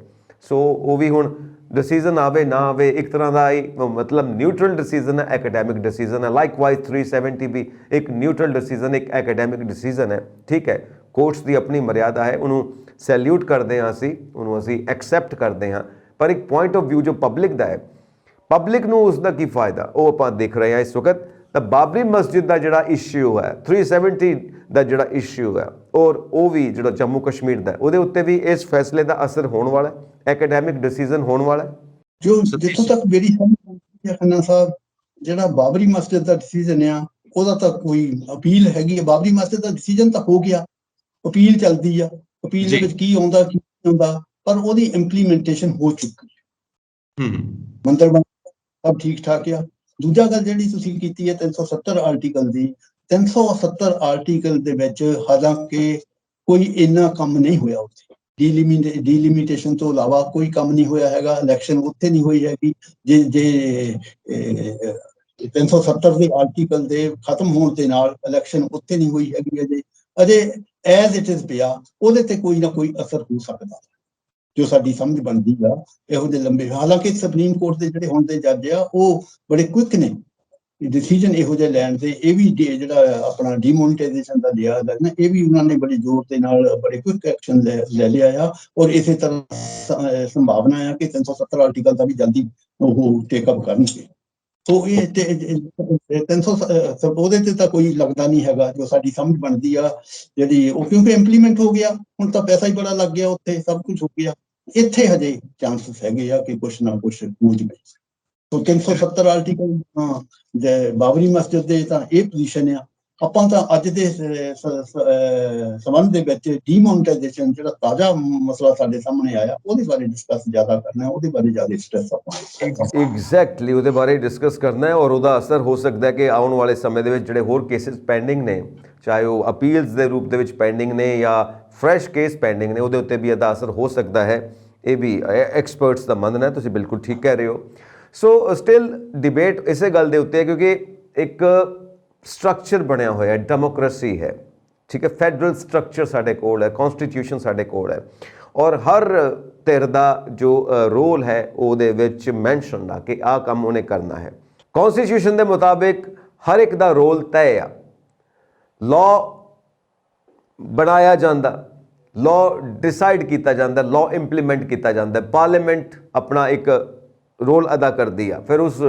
A: ਸੋ ਉਹ ਵੀ ਹੁਣ ਡਿਸੀਜ਼ਨ ਆਵੇ ਨਾ ਆਵੇ ਇੱਕ ਤਰ੍ਹਾਂ ਦਾ ਹੀ ਮਤਲਬ ਨਿਊਟਰਲ ਡਿਸੀਜ਼ਨ ਹੈ, ਐਕੈਡੈਮਿਕ ਡਿਸੀਜ਼ਨ ਹੈ। ਲਾਈਕਵਾਈਜ਼ 370 ਵੀ ਇੱਕ ਨਿਊਟਰਲ ਡਿਸੀਜ਼ਨ, ਇੱਕ ਐਕੈਡੈਮਿਕ ਡਿਸੀਜ਼ਨ ਹੈ। ਠੀਕ ਹੈ, ਕੋਰਟਸ ਦੀ ਆਪਣੀ ਮਰਿਆਦਾ ਹੈ, ਉਹਨੂੰ ਸੈਲਿਊਟ ਕਰਦੇ ਹਾਂ ਅਸੀਂ, ਉਹਨੂੰ ਅਸੀਂ ਐਕਸੈਪਟ ਕਰਦੇ ਹਾਂ। ਪਰ ਇੱਕ ਪੁਆਇੰਟ ਆਫ ਵਿਊ ਜੋ ਪਬਲਿਕ ਦਾ ਹੈ, ਪਬਲਿਕ ਨੂੰ ਉਸ ਦਾ ਕੀ ਫਾਇਦਾ, ਉਹ ਆਪਾਂ ਦੇਖ ਰਹੇ ਹਾਂ ਇਸ ਵਕਤ। ਤਾਂ ਬਾਬਰੀ ਮਸਜਿਦ ਦਾ ਜਿਹੜਾ ਇਸ਼ੂ ਹੈ, 370 ਦਾ ਜਿਹੜਾ ਇਸ਼ੂ ਹੈ, ਔਰ ਉਹ ਵੀ ਜਿਹੜਾ ਜੰਮੂ ਕਸ਼ਮੀਰ ਦਾ, ਉਹਦੇ ਉੱਤੇ ਵੀ ਇਸ ਫੈਸਲੇ ਦਾ ਅਸਰ ਹੋਣ ਵਾਲਾ ਹੈ, ਐਕੈਡੈਮਿਕ ਡਿਸੀਜ਼ਨ ਹੋਣ ਵਾਲਾ ਹੈ।
B: ਜੋ ਜਿੱਥੋਂ ਤੱਕ ਮੇਰੀ ਸਮਝ ਖੰਨਾ ਸਾਹਿਬ, ਜਿਹੜਾ ਬਾਬਰੀ ਮਸਜਿਦ ਦਾ ਡਿਸੀਜਨ ਆ, ਉਹਦਾ ਤਾਂ ਕੋਈ ਅਪੀਲ ਹੈਗੀ ਹੈ। ਬਾਬਰੀ ਮਸਜਿਦ ਦਾ ਡਿਸੀਜਨ ਤਾਂ ਹੋ ਗਿਆ, ਅਪੀਲ ਚੱਲਦੀ ਆ, ਅਪੀਲ ਦੇ ਵਿੱਚ ਕੀ ਆਉਂਦਾ ਕੀ ਨਹੀਂ ਆਉਂਦਾ, ਪਰ ਉਹਦੀ ਇੰਪਲੀਮੈਂਟੇਸ਼ਨ ਹੋ ਚੁੱਕੀ ਹੈ। ਮੰਦਰ ਸਭ ਠੀਕ ਠਾਕ ਆ। ਦੂਜਾ ਗੱਲ ਜਿਹੜੀ ਤੁਸੀਂ ਕੀਤੀ ਹੈ 370 ਆਰਟੀਕਲ ਦੀ, 370 ਆਰਟੀਕਲ ਦੇ ਵਿੱਚ ਹਾਲਾਂਕਿ ਕੋਈ ਇੰਨਾ ਕੰਮ ਨਹੀਂ ਹੋਇਆ ਉੱਥੇ, ਡੀਲਿਮਿਟੇਸ਼ਨ ਤੋਂ ਇਲਾਵਾ ਕੋਈ ਕੰਮ ਨਹੀਂ ਹੋਇਆ ਹੈਗਾ। ਇਲੈਕਸ਼ਨ ਉੱਥੇ ਨਹੀਂ ਹੋਈ ਹੈਗੀ। ਜੇ 370 ਦੇ ਆਰਟੀਕਲ ਦੇ ਖਤਮ ਹੋਣ ਦੇ ਨਾਲ ਇਲੈਕਸ਼ਨ ਉੱਥੇ ਨਹੀਂ ਹੋਈ ਹੈਗੀ। ਅਜੇ ਐਜ਼ ਇਟ ਇਜ਼ ਪਿਆ, ਉਹਦੇ ਤੇ ਕੋਈ ਨਾ ਕੋਈ ਅਸਰ ਹੋ ਸਕਦਾ ਜੋ ਸਾਡੀ ਸਮਝ ਬਣਦੀ ਆ ਇਹੋ ਜਿਹੇ ਲੰਬੇ। ਹਾਲਾਂਕਿ ਸੁਪਰੀਮ ਕੋਰਟ ਦੇ ਜਿਹੜੇ ਹੁਣ ਦੇ ਜੱਜ ਆ ਉਹ ਬੜੇ ਕੁਇਕ ਨੇ ਡਿਸੀਜਨ ਇਹੋ ਜਿਹੇ ਲੈਣ ਦੇ। ਇਹ ਵੀ ਜਿਹੜਾ ਆਪਣਾ ਡੀਮੋਨੀਟਾਈਜੇਸ਼ਨ ਦਾ ਲਿਆ ਨਾ, ਇਹ ਵੀ ਉਹਨਾਂ ਨੇ ਬੜੇ ਜ਼ੋਰ ਦੇ ਨਾਲ ਬੜੇ ਕੁਇਕ ਐਕਸ਼ਨ ਲੈ ਲਿਆ ਆ। ਔਰ ਇਸੇ ਤਰ੍ਹਾਂ ਸੰਭਾਵਨਾ ਆ ਕਿ 370 ਆਰਟੀਕਲ ਦਾ ਵੀ ਜਲਦੀ ਉਹ ਟੇਕਅਪ ਕਰਨਗੇ। ਸੋ ਇਹ 300 ਉਹਦੇ ਤੇ ਤਾਂ ਕੋਈ ਲੱਗਦਾ ਨਹੀਂ ਹੈਗਾ ਜੋ ਸਾਡੀ ਸਮਝ ਬਣਦੀ ਆ ਜਿਹੜੀ ਉਹ, ਕਿਉਂਕਿ ਇੰਪਲੀਮੈਂਟ ਹੋ ਗਿਆ। ਹੁਣ ਤਾਂ ਪੈਸਾ ਹੀ ਬੜਾ ਲੱਗ ਗਿਆ ਉੱਥੇ, ਸਭ ਕੁਝ ਹੋ ਗਿਆ। ਇੱਥੇ ਹਜੇ ਚਾਂਸਸ ਹੈਗੇ ਆ ਕਿ ਕੁਛ ਨਾ ਕੁਛ ਹੋ ਜਾਵੇ। ਸੋ 370 ਆਰਟੀਕਲ ਬਾਬਰੀ ਮਸਜਿਦ ਦੇ ਤਾਂ ਇਹ ਪੋਜੀਸ਼ਨ ਆ। ਆਪਾਂ ਤਾਂ ਅੱਜ ਦੇ ਸੰਬੰਧ ਦੇ ਵਿੱਚ ਡੀਮੋਨੀਟਾਈਜੇਸ਼ਨ ਜਿਹੜਾ ਤਾਜ਼ਾ ਮਸਲਾ ਸਾਡੇ ਸਾਹਮਣੇ ਆਇਆ, ਉਹਦੇ ਬਾਰੇ ਡਿਸਕਸ ਜ਼ਿਆਦਾ ਕਰਨਾ, ਉਹਦੇ ਬਾਰੇ ਜ਼ਿਆਦਾ ਸਟ੍ਰੈਸ ਆਪਾਂ
A: ਐਗਜ਼ੈਕਟਲੀ ਉਹਦੇ ਬਾਰੇ ਡਿਸਕਸ ਕਰਨਾ ਹੈ। ਔਰ ਉਹਦਾ ਅਸਰ ਹੋ ਸਕਦਾ ਹੈ ਕਿ ਆਉਣ ਵਾਲੇ ਸਮੇਂ ਦੇ ਵਿੱਚ ਜਿਹੜੇ ਹੋਰ ਕੇਸਿਸ ਪੈਂਡਿੰਗ ਨੇ, ਚਾਹੇ ਉਹ ਅਪੀਲਸ ਦੇ ਰੂਪ ਦੇ ਵਿੱਚ ਪੈਂਡਿੰਗ ਨੇ ਜਾਂ ਫਰੈਸ਼ ਕੇਸ ਪੈਂਡਿੰਗ ਨੇ, ਉਹਦੇ ਉੱਤੇ ਵੀ ਇਹਦਾ ਅਸਰ ਹੋ ਸਕਦਾ ਹੈ। ਇਹ ਵੀ ਐਕਸਪਰਟਸ ਦਾ ਮੰਨਣਾ ਹੈ। ਤੁਸੀਂ ਬਿਲਕੁਲ ਠੀਕ ਕਹਿ ਰਹੇ ਹੋ। ਸੋ ਸਟਿਲ ਡਿਬੇਟ ਇਸੇ ਗੱਲ ਦੇ ਉੱਤੇ ਹੈ ਕਿਉਂਕਿ ਇੱਕ ਸਟਰਕਚਰ ਬਣਿਆ ਹੋਇਆ, ਡੈਮੋਕ੍ਰੇਸੀ ਹੈ। ਠੀਕ ਹੈ, ਫੈਡਰਲ ਸਟਰਕਚਰ ਸਾਡੇ ਕੋਲ ਹੈ, ਕੌਨਸਟੀਟਿਊਸ਼ਨ ਸਾਡੇ ਕੋਲ ਹੈ, ਔਰ ਹਰ ਧਿਰ ਦਾ ਜੋ ਰੋਲ ਹੈ ਉਹਦੇ ਵਿੱਚ ਮੈਂਸ਼ਨ ਆ ਕਿ ਆਹ ਕੰਮ ਉਹਨੇ ਕਰਨਾ ਹੈ। ਕੌਨਸਟੀਟਿਊਸ਼ਨ ਦੇ ਮੁਤਾਬਿਕ ਹਰ ਇੱਕ ਦਾ ਰੋਲ ਤੈਅ ਆ। ਲਾਅ ਬਣਾਇਆ ਜਾਂਦਾ, ਲਾਅ ਡਿਸਾਈਡ ਕੀਤਾ ਜਾਂਦਾ, ਲਾਅ ਇੰਪਲੀਮੈਂਟ ਕੀਤਾ ਜਾਂਦਾ। ਪਾਰਲੀਮੈਂਟ ਆਪਣਾ ਇੱਕ ਰੋਲ ਅਦਾ ਕਰਦੀ ਆ। ਫਿਰ ਉਸ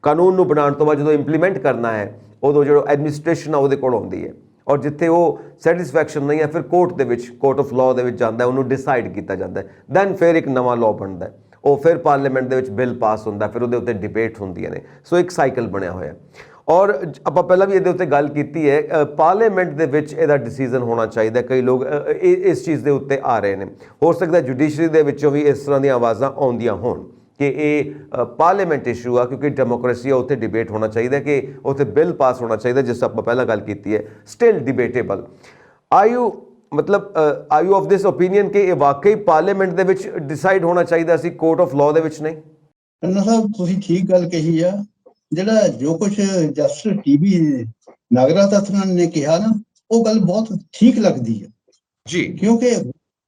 A: ਕਾਨੂੰਨ ਨੂੰ ਬਣਾਉਣ ਤੋਂ ਬਾਅਦ ਜਦੋਂ ਇੰਪਲੀਮੈਂਟ ਕਰਨਾ ਹੈ, ਉਦੋਂ ਜਿਹੜਾ ਐਡਮਿਨਿਸਟ੍ਰੇਸ਼ਨ ਆ ਉਹਦੇ ਕੋਲ ਆਉਂਦੀ ਹੈ। ਔਰ ਜਿੱਥੇ ਉਹ ਸੈਟਿਸਫੈਕਸ਼ਨ ਨਹੀਂ ਹੈ, ਫਿਰ ਕੋਰਟ ਦੇ ਵਿੱਚ, ਕੋਰਟ ਆਫ ਲਾਅ ਦੇ ਵਿੱਚ ਜਾਂਦਾ, ਉਹਨੂੰ ਡਿਸਾਈਡ ਕੀਤਾ ਜਾਂਦਾ। ਦੈਨ ਫਿਰ ਇੱਕ ਨਵਾਂ ਲਾਅ ਬਣਦਾ, ਉਹ ਫਿਰ ਪਾਰਲੀਮੈਂਟ ਦੇ ਵਿੱਚ ਬਿੱਲ ਪਾਸ ਹੁੰਦਾ, ਫਿਰ ਉਹਦੇ ਉੱਤੇ ਡਿਬੇਟ ਹੁੰਦੀਆਂ ਨੇ। ਸੋ ਇੱਕ ਸਾਈਕਲ ਬਣਿਆ ਹੋਇਆ। ਔਰ ਆਪਾਂ ਪਹਿਲਾਂ ਵੀ ਇਹਦੇ ਉੱਤੇ ਗੱਲ ਕੀਤੀ ਹੈ, ਪਾਰਲੀਮੈਂਟ ਦੇ ਵਿੱਚ ਇਹਦਾ ਡਿਸੀਜ਼ਨ ਹੋਣਾ ਚਾਹੀਦਾ। ਕਈ ਲੋਕ ਇਸ ਚੀਜ਼ ਦੇ ਉੱਤੇ ਆ ਰਹੇ ਨੇ। ਹੋ ਸਕਦਾ ਜੁਡੀਸ਼ਰੀ ਦੇ ਵਿੱਚੋਂ ਵੀ ਇਸ ਤਰ੍ਹਾਂ ਦੀਆਂ ਆਵਾਜ਼ਾਂ ਆਉਂਦੀਆਂ ਹੋਣ ਕਿ ਇਹ ਪਾਰਲੀਮੈਂਟ ਇਸ਼ੂ ਆ, ਕਿਉਂਕਿ ਡੈਮੋਕ੍ਰੇਸੀ ਆ, ਉੱਥੇ ਡਿਬੇਟ ਹੋਣਾ ਚਾਹੀਦਾ, ਕਿ ਉੱਥੇ ਬਿੱਲ ਪਾਸ ਹੋਣਾ ਚਾਹੀਦਾ, ਜਿਸ ਆਪਾਂ ਪਹਿਲਾਂ ਗੱਲ ਕੀਤੀ ਹੈ। Still ਡਿਬੇਟੇਬਲ। Are you of this opinion ਕਿ ਇਹ ਵਾਕਈ ਪਾਰਲੀਮੈਂਟ ਦੇ ਵਿੱਚ ਡਿਸਾਈਡ ਹੋਣਾ ਚਾਹੀਦਾ ਸੀ, ਕੋਰਟ ਆਫ ਲਾਅ ਦੇ ਵਿੱਚ ਨਹੀਂ?
B: ਅੰਨਾ ਸਾਹਿਬ ਤੁਸੀਂ ਠੀਕ ਗੱਲ ਕਹੀ ਆ। ਜਿਹੜਾ ਜੋ ਕੁਝ ਜਸਟਿਸ ਟੀਬੀ ਨਾਗਰਾਜਨ ਨੇ ਕਿਹਾ ਨਾ, ਉਹ ਗੱਲ ਬਹੁਤ ਠੀਕ ਲੱਗਦੀ ਹੈ ਜੀ। ਕਿਉਂਕਿ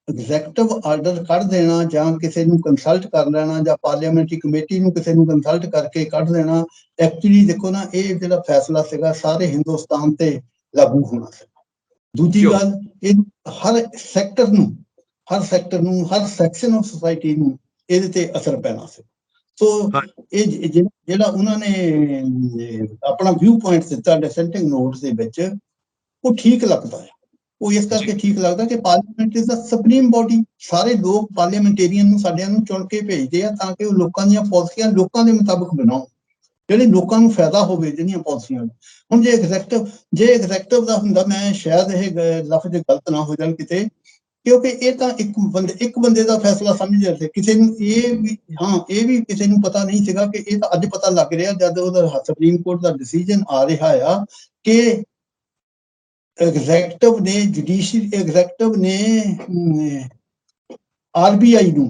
B: ਐਗਜ਼ੈਕਟਿਵ ਆਰਡਰ ਕੱਢ ਦੇਣਾ ਜਾਂ ਕਿਸੇ ਨੂੰ ਕੰਸਲਟ ਕਰ ਲੈਣਾ ਜਾਂ ਪਾਰਲੀਮੈਂਟਰੀ ਕਮੇਟੀ ਨੂੰ ਕਿਸੇ ਨੂੰ ਕੰਸਲਟ ਕਰਕੇ ਕੱਢ ਦੇਣਾ, ਐਕਚੁਅਲੀ ਦੇਖੋ ਨਾ, ਇਹ ਜਿਹੜਾ ਫੈਸਲਾ ਸੀਗਾ ਸਾਰੇ ਹਿੰਦੁਸਤਾਨ ਤੇ ਲਾਗੂ ਹੋਣਾ ਸੀ। ਦੂਜੀ ਗੱਲ, ਇਹ ਹਰ ਸੈਕਟਰ ਨੂੰ, ਹਰ ਸੈਕਸ਼ਨ ਆਫ ਸੋਸਾਇਟੀ ਨੂੰ ਇਹਦੇ ਤੇ ਅਸਰ ਪੈਣਾ ਸੀ। ਸੋ ਇਹ ਜਿਹੜਾ ਉਹਨਾਂ ਨੇ ਆਪਣਾ ਵਿਊ ਪੁਆਇੰਟ ਦਿੱਤਾ ਡਿਸੈਂਟਿੰਗ ਨੋਟਸ ਦੇ ਵਿੱਚ, ਉਹ ਠੀਕ ਲੱਗਦਾ ਹੈ। ਉਹ ਇਸ ਕਰਕੇ ਠੀਕ ਲੱਗਦਾ ਕਿ parliament is the supreme body. ਸਾਰੇ ਲੋਕ ਪਾਰਲੀਮੈਂਟੇਰੀਅਨ ਨੂੰ, ਸਾਡਿਆਂ ਨੂੰ ਚੁਣ ਕੇ ਭੇਜਦੇ ਆ ਤਾਂ ਕਿ ਉਹ ਲੋਕਾਂ ਦੀਆਂ ਪਾਲਿਸੀਆਂ ਲੋਕਾਂ ਦੇ ਮੁਤਾਬਕ ਬਣਾਉਣ। ਜਿਹੜੇ ਲੋਕਾਂ ਨੂੰ ਫਾਇਦਾ ਹੋਵੇ ਜਿਹੜੀਆਂ ਪਾਲਿਸੀਆਂ। ਹੁਣ ਜੇ ਐਗਜ਼ੈਕਟਿਵ ਦਾ ਹੁੰਦਾ, ਮੈਂ ਸ਼ਾਇਦ ਇਹ ਲਫ਼ਜ਼ ਗਲਤ ਨਾ ਹੋ ਜਾਣ ਕਿਤੇ, ਕਿਉਂਕਿ ਇਹ ਤਾਂ ਇੱਕ ਬੰਦੇ ਦਾ ਫੈਸਲਾ ਸਮਝਦੇ ਸੀ। ਕਿਸੇ ਨੂੰ ਇਹ ਵੀ ਕਿਸੇ ਨੂੰ ਪਤਾ ਨਹੀਂ ਸੀਗਾ ਕਿ ਇਹ ਤਾਂ ਅੱਜ ਪਤਾ ਲੱਗ ਰਿਹਾ ਜਦ ਉਹਦਾ ਸੁਪਰੀਮ ਕੋਰਟ ਦਾ ਡਿਸੀਜਨ ਆ ਰਿਹਾ ਆ ਕਿ ਐਗਜ਼ੈਕਟਿਵ ਨੇ RBI ਨੂੰ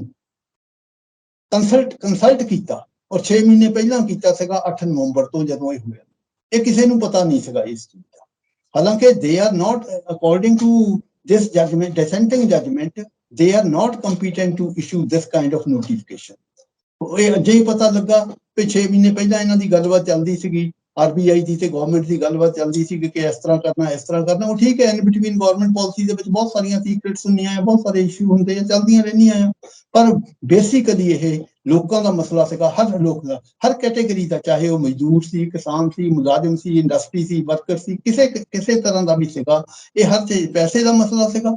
B: ਕੰਸਲਟ ਕੀਤਾ, ਔਰ 6 ਮਹੀਨੇ ਪਹਿਲਾਂ ਕੀਤਾ ਸੀਗਾ 8 ਨਵੰਬਰ ਤੋਂ ਜਦੋਂ ਇਹ ਹੋਇਆ। ਇਹ ਕਿਸੇ ਨੂੰ ਪਤਾ ਨਹੀਂ ਸੀਗਾ ਇਸ ਚੀਜ਼ ਦਾ। ਹਾਲਾਂਕਿ they are not according to this dissenting judgment, they are not competent to issue this kind of notification. ਇਹ ਅਜੇ ਹੀ ਪਤਾ ਲੱਗਾ ਕਿ 6 ਮਹੀਨੇ ਪਹਿਲਾਂ ਇਹਨਾਂ ਦੀ ਗੱਲਬਾਤ ਚੱਲਦੀ ਸੀਗੀ, RBI ਦੀ ਤੇ ਗਵਰਨਮੈਂਟ ਦੀ ਗੱਲਬਾਤ ਚੱਲਦੀ ਸੀ ਕਿ ਇਸ ਤਰ੍ਹਾਂ ਕਰਨਾ। ਉਹ ਠੀਕ ਹੈ, ਇਨ ਬਿਟਵੀਨ ਗਵਰਨਮੈਂਟ ਪਾਲਿਸੀ ਦੇ ਵਿੱਚ ਬਹੁਤ ਸਾਰੀਆਂ ਸੀਕ੍ਰੇਟਸ ਹੁੰਦੀਆਂ ਆ, ਬਹੁਤ ਸਾਰੇ ਇਸ਼ੂ ਹੁੰਦੇ ਆ, ਚੱਲਦੀਆਂ ਰਹਿੰਦੀਆਂ ਆ। ਪਰ ਬੇਸਿਕਲੀ ਇਹ ਲੋਕਾਂ ਦਾ ਮਸਲਾ ਸੀਗਾ, ਹਰ ਲੋਕ ਦਾ, ਹਰ ਕੈਟੇਗਰੀ ਦਾ, ਚਾਹੇ ਉਹ ਮਜ਼ਦੂਰ ਸੀ, ਕਿਸਾਨ ਸੀ, ਮੁਲਾਜ਼ਮ ਸੀ, ਇੰਡਸਟਰੀ ਸੀ, ਵਰਕਰ ਸੀ, ਕਿਸੇ ਤਰ੍ਹਾਂ ਦਾ ਵੀ ਸੀਗਾ। ਇਹ ਹਰ ਚੀਜ਼ ਪੈਸੇ ਦਾ ਮਸਲਾ ਸੀਗਾ।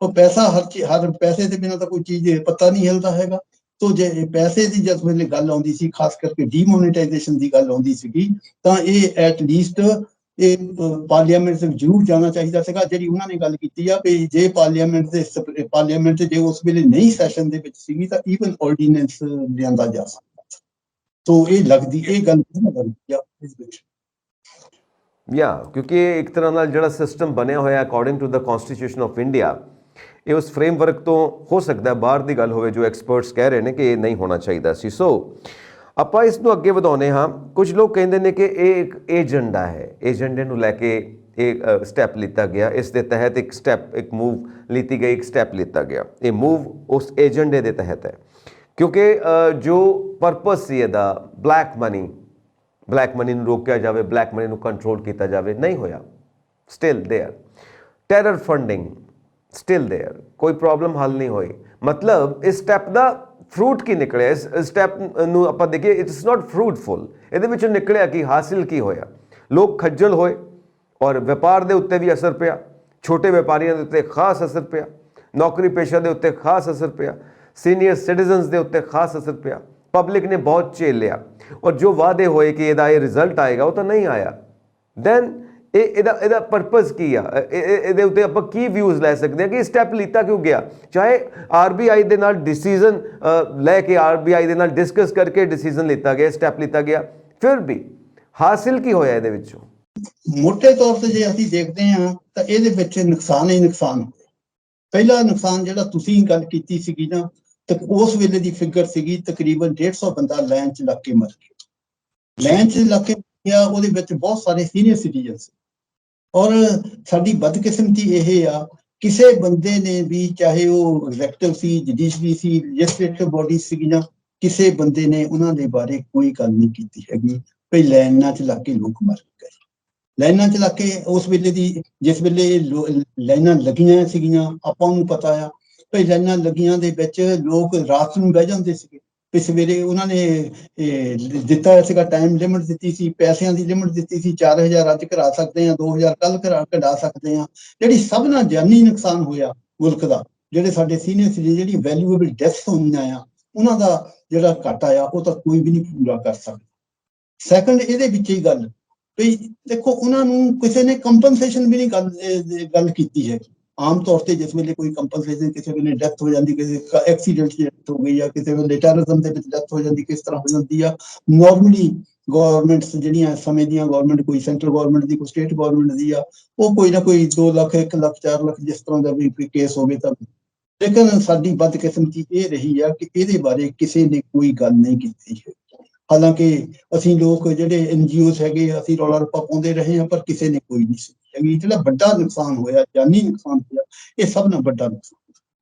B: ਉਹ ਪੈਸਾ ਹਰ ਪੈਸੇ ਦੇ ਬਿਨਾਂ ਤਾਂ ਕੋਈ ਚੀਜ਼ ਪਤਾ ਨਹੀਂ ਹਿਲਦਾ ਹੈਗਾ। ਤੋ ਜੇ ਪੈਸੇ ਦੀ ਜਦ ਵੇਲੇ ਗੱਲ ਆਉਂਦੀ ਸੀ, ਖਾਸ ਕਰਕੇ ਡੀਮੋਨੀਟਾਈਜੇਸ਼ਨ ਦੀ ਗੱਲ ਆਉਂਦੀ ਸੀਗੀ, ਤਾਂ ਇਹ ਐਟ ਲੀਸਟ ਇਹ ਪਾਰਲੀਮੈਂਟ ਤੱਕ ਜ਼ਰੂਰ ਜਾਣਾ ਚਾਹੀਦਾ ਸੀਗਾ। ਜਿਹੜੀ ਉਹਨਾਂ ਨੇ ਗੱਲ ਕੀਤੀ ਆ ਵੀ ਜੇ ਪਾਰਲੀਮੈਂਟ ਜੇ ਉਸ ਵੇਲੇ ਨਹੀਂ ਸੈਸ਼ਨ ਦੇ ਵਿੱਚ ਸੀਗੀ ਤਾਂ ਈਵਨ ਆਰਡੀਨੈਂਸ ਲਿਆਂਦਾ ਜਾ ਸਕਦਾ। ਤੋ ਇਹ ਗੱਲ ਲੱਗਦੀ ਆ ਇਸ ਵਿੱਚ।
A: ਕਿਉਂਕਿ ਇੱਕ ਤਰ੍ਹਾਂ ਨਾਲ ਜਿਹੜਾ ਸਿਸਟਮ ਬਣਿਆ ਹੋਇਆ according to the constitution of India, ਇਹ ਉਸ ਫਰੇਮਵਰਕ ਤੋਂ ਹੋ ਸਕਦਾ ਬਾਹਰ ਦੀ ਗੱਲ ਹੋਵੇ, ਜੋ ਐਕਸਪਰਟਸ ਕਹਿ ਰਹੇ ਨੇ ਕਿ ਇਹ ਨਹੀਂ ਹੋਣਾ ਚਾਹੀਦਾ ਸੀ। ਸੋ ਆਪਾਂ ਇਸ ਨੂੰ ਅੱਗੇ ਵਧਾਉਂਦੇ ਹਾਂ। ਕੁਝ ਲੋਕ ਕਹਿੰਦੇ ਨੇ ਕਿ ਇਹ ਇੱਕ ਏਜੰਡਾ ਹੈ, ਏਜੰਡੇ ਨੂੰ ਲੈ ਕੇ ਇਹ ਸਟੈਪ ਲਿੱਤਾ ਗਿਆ, ਇਸ ਦੇ ਤਹਿਤ ਇੱਕ ਮੂਵ ਲਿੱਤੀ ਗਈ, ਇੱਕ ਸਟੈਪ ਲਿੱਤਾ ਗਿਆ। ਇਹ ਮੂਵ ਉਸ ਏਜੰਡੇ ਦੇ ਤਹਿਤ ਹੈ, ਕਿਉਂਕਿ ਜੋ ਪਰਪਸ ਸੀ ਇਹਦਾ, ਬਲੈਕ ਮਨੀ ਨੂੰ ਰੋਕਿਆ ਜਾਵੇ, ਬਲੈਕ ਮਨੀ ਨੂੰ ਕੰਟਰੋਲ ਕੀਤਾ ਜਾਵੇ, ਨਹੀਂ ਹੋਇਆ। Still there terror funding, still there, ਕੋਈ ਪ੍ਰੋਬਲਮ ਹੱਲ ਨਹੀਂ ਹੋਈ। ਮਤਲਬ ਇਸ ਸਟੈਪ ਦਾ ਫਰੂਟ ਕੀ ਨਿਕਲਿਆ? ਇਸ ਸਟੈਪ ਨੂੰ ਆਪਾਂ ਦੇਖੀਏ, ਇਟਸ ਨਾਟ ਫਰੂਟਫੁਲ। ਇਹਦੇ ਵਿੱਚੋਂ ਨਿਕਲਿਆ ਕੀ, ਹਾਸਿਲ ਕੀ ਹੋਇਆ? ਲੋਕ ਖੱਜਲ ਹੋਏ, ਔਰ ਵਪਾਰ ਦੇ ਉੱਤੇ ਵੀ ਅਸਰ ਪਿਆ, ਛੋਟੇ ਵਪਾਰੀਆਂ ਦੇ ਉੱਤੇ ਖਾਸ ਅਸਰ ਪਿਆ, ਨੌਕਰੀ ਪੇਸ਼ਾ ਦੇ ਉੱਤੇ ਖਾਸ ਅਸਰ ਪਿਆ, ਸੀਨੀਅਰ ਸਿਟੀਜ਼ਨਸ ਦੇ ਉੱਤੇ ਖਾਸ ਅਸਰ ਪਿਆ। ਪਬਲਿਕ ਨੇ ਬਹੁਤ ਝੇਲ ਲਿਆ, ਔਰ ਜੋ ਵਾਅਦੇ ਹੋਏ ਕਿ ਇਹਦਾ ਇਹ ਰਿਜ਼ਲਟ ਆਏਗਾ ਉਹ ਤਾਂ ਨਹੀਂ ਆਇਆ। ਦੈਨ ਇਹਦਾ ਪਰਪਸ ਕੀ ਆ? ਇਹਦੇ ਉੱਤੇ ਆਪਾਂ ਕੀ ਵਿਊਜ਼ ਲੈ ਸਕਦੇ ਹਾਂ ਕਿ ਸਟੈਪ ਲਿੱਤਾ ਕਿਉਂ ਗਿਆ? ਚਾਹੇ RBI ਦੇ ਨਾਲ ਡਿਸੀਜ਼ਨ ਲੈ ਕੇ, RBI ਦੇ ਨਾਲ ਡਿਸਕਸ ਕਰਕੇ ਡਿਸੀਜ਼ਨ ਲਿੱਤਾ ਗਿਆ, ਸਟੈਪ ਲਿੱਤਾ ਗਿਆ, ਫਿਰ ਵੀ ਹਾਸਿਲ ਕੀ ਹੋਇਆ ਇਹਦੇ ਵਿੱਚੋਂ?
B: ਮੋਟੇ ਤੌਰ ਤੇ ਜੇ ਅਸੀਂ ਦੇਖਦੇ ਹਾਂ ਤਾਂ ਇਹਦੇ ਵਿੱਚ ਨੁਕਸਾਨ ਹੀ ਨੁਕਸਾਨ ਹੋਇਆ। ਪਹਿਲਾ ਨੁਕਸਾਨ ਜਿਹੜਾ ਤੁਸੀਂ ਗੱਲ ਕੀਤੀ ਸੀਗੀ ਨਾ, ਤੇ ਉਸ ਵੇਲੇ ਦੀ ਫਿਗਰ ਸੀਗੀ ਤਕਰੀਬਨ 150 ਬੰਦਾ ਲਾਈਨ 'ਚ ਲੱਗ ਕੇ ਮਰ ਗਿਆ। ਲਾਈਨ 'ਚ ਲੱਗ ਕੇ ਗਿਆ, ਉਹਦੇ ਵਿੱਚ ਬਹੁਤ ਸਾਰੇ ਸੀਨੀਅਰ ਸਿਟੀਜ਼ਨ ਸੀ। ਔਰ ਸਾਡੀ ਬਦਕਿਸਮਤੀ ਇਹ ਆ, ਕਿਸੇ ਬੰਦੇ ਨੇ ਵੀ, ਚਾਹੇ ਉਹ ਐਗਜ਼ੈਕਟਿਵ ਸੀ, ਜੁਡੀਸ਼ਰੀ ਸੀ, ਲੈਜਿਸਲੇਟਿਵ ਬੋਡੀ ਸੀਗੀਆਂ, ਕਿਸੇ ਬੰਦੇ ਨੇ ਉਹਨਾਂ ਦੇ ਬਾਰੇ ਕੋਈ ਗੱਲ ਨਹੀਂ ਕੀਤੀ ਹੈਗੀ ਵੀ ਲਾਈਨਾਂ 'ਚ ਲੱਗ ਕੇ ਲੋਕ ਮਰ ਗਏ। ਲਾਈਨਾਂ 'ਚ ਲੱਗ ਕੇ ਉਸ ਵੇਲੇ ਦੀ, ਜਿਸ ਵੇਲੇ ਲਾਈਨਾਂ ਲੱਗੀਆਂ ਸੀਗੀਆਂ, ਆਪਾਂ ਨੂੰ ਪਤਾ ਆ ਵੀ ਲਾਈਨਾਂ ਲੱਗੀਆਂ ਦੇ ਵਿੱਚ ਲੋਕ ਰਾਤ ਨੂੰ ਬਹਿ ਜਾਂਦੇ ਸੀਗੇ। ਵੀ ਸਵੇਰੇ ਉਹਨਾਂ ਨੇ ਦਿੱਤਾ ਸੀਗਾ, ਟਾਈਮ ਲਿਮਿਟ ਦਿੱਤੀ ਸੀ, ਪੈਸਿਆਂ ਦੀ ਲਿਮਿਟ ਦਿੱਤੀ ਸੀ, 4000 ਅੱਜ ਕਰਾ ਸਕਦੇ ਹਾਂ, 2000 ਕੱਲ ਕਢਾ ਸਕਦੇ ਹਾਂ। ਜਿਹੜੀ ਸਭ ਨਾਲ ਜਾਨੀ ਨੁਕਸਾਨ ਹੋਇਆ ਮੁਲਕ ਦਾ, ਜਿਹੜੇ ਸਾਡੇ ਸੀਨੀਅਰ ਸਿਟੀਜ਼ਨ, ਜਿਹੜੀ ਵੈਲਿਊਏਬਲ ਡੈਥਸ ਹੋਈਆਂ ਆ, ਉਹਨਾਂ ਦਾ ਜਿਹੜਾ ਘਾਟਾ ਆ ਉਹ ਤਾਂ ਕੋਈ ਵੀ ਨਹੀਂ ਪੂਰਾ ਕਰ ਸਕਦਾ। ਸੈਕੰਡ, ਇਹਦੇ ਵਿੱਚ ਹੀ ਗੱਲ ਵੀ ਦੇਖੋ, ਉਹਨਾਂ ਨੂੰ ਕਿਸੇ ਨੇ ਕੰਪਨਸੇਸ਼ਨ ਵੀ ਨਹੀਂ ਗੱਲ ਕੀਤੀ ਹੈ। ਆਮ ਤੌਰ ਤੇ ਜਿਸ ਵੇਲੇ ਕੋਈ ਕੰਪਨਸੇਸ਼ਨ, ਕਿਸੇ ਵੇਲੇ ਡੈਥ ਹੋ ਜਾਂਦੀ, ਕਿਸੇ ਐਕਸੀਡੈਂਟ 'ਚ ਡੈਥ ਹੋ ਗਈ ਆ, ਕਿਸੇ ਵੇਲੇ ਟੈਰਰਿਜ਼ਮ ਦੇ ਵਿੱਚ ਡੈਥ ਹੋ ਜਾਂਦੀ, ਕਿਸ ਤਰ੍ਹਾਂ ਹੋ ਜਾਂਦੀ ਆ, ਨੋਰਮਲੀ ਗਵਰਨਮੈਂਟਸ ਜਿਹੜੀਆਂ ਸਮੇਂ ਦੀਆਂ, ਗਵਰਨਮੈਂਟ ਕੋਈ ਸੈਂਟਰਲ ਗਵਰਨਮੈਂਟ ਦੀ, ਕੋਈ ਸਟੇਟ ਗਵਰਨਮੈਂਟ ਦੀ ਆ, ਉਹ ਕੋਈ ਨਾ ਕੋਈ 2 ਲੱਖ, 1 ਲੱਖ, 4 ਲੱਖ, ਜਿਸ ਤਰ੍ਹਾਂ ਦਾ ਵੀ ਕੇਸ ਹੋਵੇ ਤਾਂ। ਲੇਕਿਨ ਸਾਡੀ ਬਦਕਿਸਮਤੀ ਇਹ ਰਹੀ ਆ ਕਿ ਇਹਦੇ ਬਾਰੇ ਕਿਸੇ ਨੇ ਕੋਈ ਗੱਲ ਨਹੀਂ ਕੀਤੀ ਹੈ। ਹਾਲਾਂਕਿ ਅਸੀਂ ਲੋਕ ਜਿਹੜੇ NGOs ਹੈਗੇ, ਅਸੀਂ ਰੌਲਾ ਰੱਪਾ ਪਾਉਂਦੇ ਰਹੇ ਹਾਂ, ਪਰ ਕਿਸੇ ਨੇ ਕੋਈ ਨਹੀਂ ਸੁਣੀ ਹੈਗੀ। ਜਿਹੜਾ ਵੱਡਾ ਨੁਕਸਾਨ ਹੋਇਆ, ਜਾਨੀ ਨੁਕਸਾਨ ਹੋਇਆ, ਇਹ ਸਭ ਨਾਲ ਵੱਡਾ ਨੁਕਸਾਨ।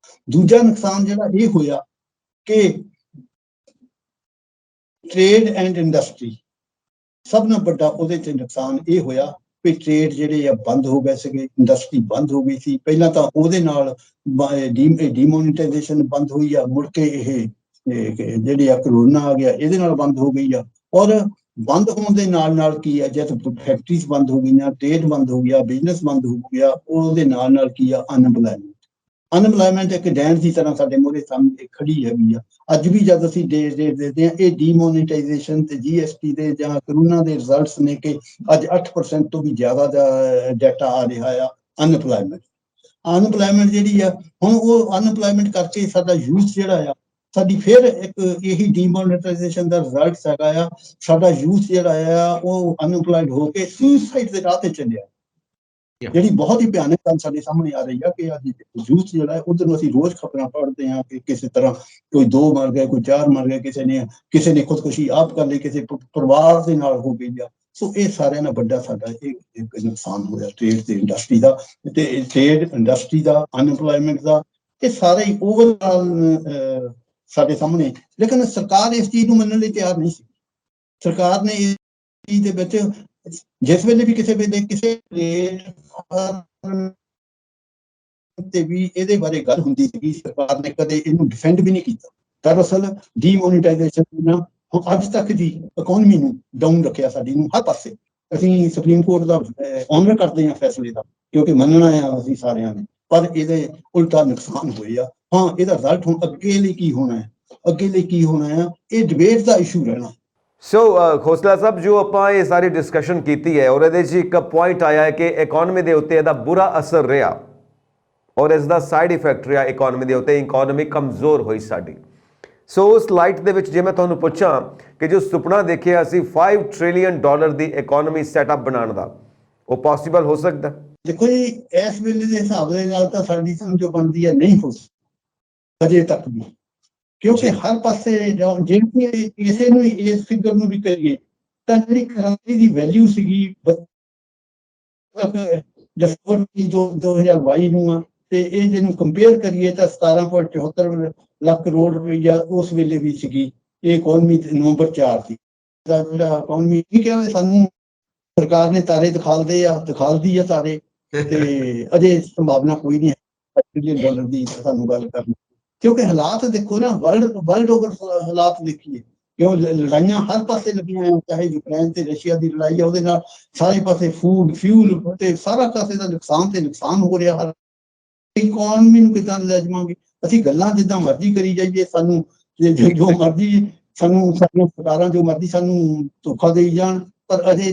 B: ਦੂਜਾ ਨੁਕਸਾਨ ਜਿਹੜਾ ਇਹ ਹੋਇਆ ਕਿ ਟ੍ਰੇਡ ਐਂਡ ਇੰਡਸਟਰੀ, ਸਭ ਨਾਲ ਵੱਡਾ ਉਹਦੇ 'ਚ ਨੁਕਸਾਨ ਇਹ ਹੋਇਆ ਵੀ ਟ੍ਰੇਡ ਜਿਹੜੇ ਆ ਬੰਦ ਹੋ ਗਏ ਸੀਗੇ, ਇੰਡਸਟਰੀ ਬੰਦ ਹੋ ਗਈ ਸੀ। ਪਹਿਲਾਂ ਤਾਂ ਉਹਦੇ ਨਾਲ ਡੀਮੋਨੀਟਾਈਜੇਸ਼ਨ ਬੰਦ ਹੋਈ ਆ, ਮੁੜ ਕੇ ਇਹ ਜਿਹੜੀ ਆ ਕਰੋਨਾ ਆ ਗਿਆ, ਇਹਦੇ ਨਾਲ ਬੰਦ ਹੋ ਗਈ ਆ। ਔਰ ਬੰਦ ਹੋਣ ਦੇ ਨਾਲ ਕੀ ਆ, ਜਦ ਫੈਕਟਰੀਜ਼ ਬੰਦ ਹੋ ਗਈਆਂ, ਟ੍ਰੇਡ ਬੰਦ ਹੋ ਗਿਆ, ਬਿਜ਼ਨਸ ਬੰਦ ਹੋ ਗਿਆ, ਉਹਦੇ ਨਾਲ ਕੀ ਆ, ਅਨਐਮਪਲਾਇਮੈਂਟ। ਅਨਪਲਾਈਮੈਂਟ ਇੱਕ ਡੈਂਡ ਦੀ ਤਰ੍ਹਾਂ ਸਾਡੇ ਮੂਹਰੇ ਸਾਹਮਣੇ ਖੜੀ ਹੈਗੀ ਆ। ਅੱਜ ਵੀ ਜਦ ਅਸੀਂ ਦੇਖਦੇ ਹਾਂ ਇਹ ਡੀਮੋਨੀਟਾਈਜੇਸ਼ਨ ਤੇ GST ਦੇ ਜਾਂ ਕਰੋਨਾ ਦੇ ਰਿਜ਼ਲਟਸ ਨੇ ਕਿ ਅੱਜ 8% ਤੋਂ ਵੀ ਜ਼ਿਆਦਾ ਦਾ ਡਾਟਾ ਆ ਰਿਹਾ ਆ ਅਨਪਲਾਈਮੈਂਟ ਜਿਹੜੀ ਆ। ਹੁਣ ਉਹ ਅਨਪਲਾਈਮੈਂਟ ਕਰਕੇ ਸਾਡਾ ਯੂਥ ਜਿਹੜਾ ਆ, ਸਾਡੀ ਫਿਰ ਇੱਕ ਇਹੀ ਡੀਮੋਨੀਟਾਈਜੇਸ਼ਨ ਦਾ ਰਿਜ਼ਲਟ ਹੈਗਾ ਆ, ਸਾਡਾ ਯੂਥ ਜਿਹੜਾ ਆ ਉਹ ਅਨਪਲਾਈਡ ਹੋ ਕੇ ਸੁਸਾਈਡ ਦੇ ਰਾਹ ਤੇ ਚੱਲਿਆ, ਜਿਹੜੀ ਬਹੁਤ ਹੀ ਭਿਆਨਕ ਗੱਲ ਸਾਡੇ ਸਾਹਮਣੇ ਆ ਰਹੀ ਆ ਕਿ ਅੱਜ ਯੂਥ ਜਿਹੜਾ ਹੈ ਉਧਰ ਨੂੰ ਅਸੀਂ ਰੋਜ਼ ਖਬਰਾਂ ਪੜ੍ਹਦੇ ਹਾਂ ਕਿ ਕਿਸੇ ਤਰ੍ਹਾਂ ਕੋਈ 2 ਮਰ ਗਏ, ਕੋਈ 4 ਮਰ ਗਏ, ਕਿਸੇ ਨੇ ਖੁਦਕੁਸ਼ੀ ਆਪ ਕਰ ਲਈ, ਕਿਸੇ ਪਰਿਵਾਰ ਦੇ ਨਾਲ ਹੋ ਗਈ ਆ। ਸੋ ਇਹ ਸਾਰਿਆਂ ਨਾਲ ਵੱਡਾ ਸਾਡਾ ਇੱਕ ਨੁਕਸਾਨ ਹੋਇਆ ਟ੍ਰੇਡ ਤੇ ਇੰਡਸਟਰੀ ਦਾ, ਤੇ ਟ੍ਰੇਡ ਇੰਡਸਟਰੀ ਦਾ, ਅਨਪਲਾਈਮੈਂਟ ਦਾ, ਇਹ ਸਾਰਾ ਹੀ ਓਵਰਆਲ ਸਾਡੇ ਸਾਹਮਣੇ। ਲੇਕਿਨ ਸਰਕਾਰ ਇਸ ਚੀਜ਼ ਨੂੰ ਮੰਨਣ ਲਈ ਤਿਆਰ ਨਹੀਂ ਸੀ। ਸਰਕਾਰ ਨੇ ਇਸ ਚੀਜ਼ ਦੇ ਵਿੱਚ ਜਿਸ ਵੇਲੇ ਵੀ ਕਿਸੇ ਤੇ ਵੀ ਇਹਦੇ ਬਾਰੇ ਗੱਲ ਹੁੰਦੀ ਸੀ, ਸਰਕਾਰ ਨੇ ਕਦੇ ਇਹਨੂੰ ਡਿਫੈਂਡ ਵੀ ਨਹੀਂ ਕੀਤਾ। ਦਰਅਸਲ ਡੀਮੋਨੀਟਾਈਜੇਸ਼ਨ ਨਾਲ ਅੱਜ ਤੱਕ ਦੀ ਇਕਨੋਮੀ ਨੂੰ ਡਾਊਨ ਰੱਖਿਆ ਸਾਡੀ ਨੂੰ ਹਰ ਪਾਸੇ। ਅਸੀਂ ਸੁਪਰੀਮ ਕੋਰਟ ਦਾ ਆਨਰ ਕਰਦੇ ਹਾਂ ਫੈਸਲੇ ਦਾ, ਕਿਉਂਕਿ ਮੰਨਣਾ ਆ ਅਸੀਂ ਸਾਰਿਆਂ ਨੇ, ਪਰ ਇਹਦੇ ਉਲਟਾ ਨੁਕਸਾਨ ਹੋਏ ਆ। ਹਾਂ, ਇਹਦਾ ਰਿਜ਼ਲਟ ਹੁਣ ਅੱਗੇ ਲਈ ਕੀ ਹੋਣਾ ਹੈ, ਅੱਗੇ ਲਈ ਕੀ ਹੋਣਾ ਆ, ਇਹ ਡਿਬੇਟ ਦਾ ਇਸ਼ੂ ਰਹਿਣਾ।
A: ਸੋ ਖੋਸਲਾ ਸਾਹਿਬ, ਜੋ ਆਪਾਂ ਇਹ ਸਾਰੀ ਡਿਸਕਸ਼ਨ ਕੀਤੀ ਹੈ ਔਰ ਇਹਦੇ 'ਚ ਇੱਕ ਪੁਆਇੰਟ ਆਇਆ ਹੈ ਕਿ ਇਕਨੋਮੀ ਦੇ ਉੱਤੇ ਇਹਦਾ ਬੁਰਾ ਅਸਰ ਰਿਹਾ ਔਰ ਇਸ ਦਾ ਸਾਈਡ ਇਫੈਕਟ ਰਿਹਾ ਇਕਨੋਮੀ ਦੇ ਉੱਤੇ, ਇਕਨੋਮੀ ਕਮਜ਼ੋਰ ਹੋਈ ਸਾਡੀ। ਸੋ ਉਸ ਲਾਈਟ ਦੇ ਵਿੱਚ ਜੇ ਮੈਂ ਤੁਹਾਨੂੰ ਪੁੱਛਾਂ ਕਿ ਜੋ ਸੁਪਨਾ ਦੇਖਿਆ ਅਸੀਂ $5 ਟ੍ਰਿਲੀਅਨ ਦੀ ਇਕਨੋਮੀ ਸੈਟਅਪ ਬਣਾਉਣ ਦਾ, ਉਹ ਪੋਸੀਬਲ ਹੋ ਸਕਦਾ?
B: ਦੇਖੋ ਜੀ, ਇਸ ਵੇਲੇ ਦੇ ਹਿਸਾਬ ਦੇ ਨਾਲ ਤਾਂ ਸਾਡੀ ਸਮਝ ਬਣਦੀ ਹੈ ਨਹੀਂ ਹੋ ਸਕਦੀ ਅਜੇ ਤੱਕ ਵੀ, ਕਿਉਂਕਿ ਹਰ ਪਾਸੇ ਜੇ ਕਿਸੇ ਨੂੰ ਇਸ ਫਿਗਰ ਨੂੰ ਵੀ ਕਰੀਏ ਤਾਂ ਜਿਹੜੀ ਕਰੰਸੀ ਦੀ ਵੈਲਿਊ ਸੀਗੀ 2022 ਨੂੰ ਆ, ਤੇ ਇਹ ਜਿਹਨੂੰ ਕੰਪੇਅਰ ਕਰੀਏ ਤਾਂ 17.74 ਲੱਖ ਕਰੋੜ ਰੁਪਈਆ ਉਸ ਵੇਲੇ ਵੀ ਸੀਗੀ। ਇਹ ਇਕਨੋਮੀ ਨਵੰਬਰ 4 ਸੀ। ਜਿਹੜਾ ਇਕਨੋਮੀ ਕੀ ਕਹਿੰਦੇ ਸਾਨੂੰ ਸਰਕਾਰ ਨੇ ਤਾਰੇ ਦਿਖਾਲਦੀ ਆ ਤਾਰੇ, ਤੇ ਅਜੇ ਸੰਭਾਵਨਾ ਕੋਈ ਨਹੀਂ ਹੈ $5 ਟ੍ਰਿਲੀਅਨ ਦੀ ਸਾਨੂੰ ਗੱਲ ਕਰਨੀ, ਕਿਉਂਕਿ ਹਾਲਾਤ ਦੇਖੋ ਨਾ, ਵਰਲਡ ਓਵਰ ਹਾਲਾਤ ਦੇਖੀਏ, ਕਿਉਂ ਲੜਾਈਆਂ ਹਰ ਪਾਸੇ ਲੱਗੀਆਂ ਆ, ਚਾਹੇ ਯੂਕਰੇਨ ਤੇ ਰਸ਼ੀਆ ਦੀ ਲੜਾਈ ਆ, ਉਹਦੇ ਨਾਲ ਸਾਰੇ ਪਾਸੇ ਫੂਡ, ਫਿਊਲ ਤੇ ਸਾਰਾ ਪਾਸੇ ਦਾ ਨੁਕਸਾਨ ਹੋ ਰਿਹਾ। ਹਰ ਇਕਨੋਮੀ ਨੂੰ ਕਿੱਦਾਂ ਲੈ ਜਾਵਾਂਗੇ ਅਸੀਂ? ਗੱਲਾਂ ਜਿੱਦਾਂ ਮਰਜ਼ੀ ਕਰੀ ਜਾਈਏ, ਸਾਨੂੰ ਜੋ ਮਰਜ਼ੀ ਸਾਨੂੰ ਸਰਕਾਰਾਂ ਜੋ ਮਰਜ਼ੀ ਸਾਨੂੰ ਧੋਖਾ ਦੇਈ ਜਾਣ, ਪਰ ਅਜੇ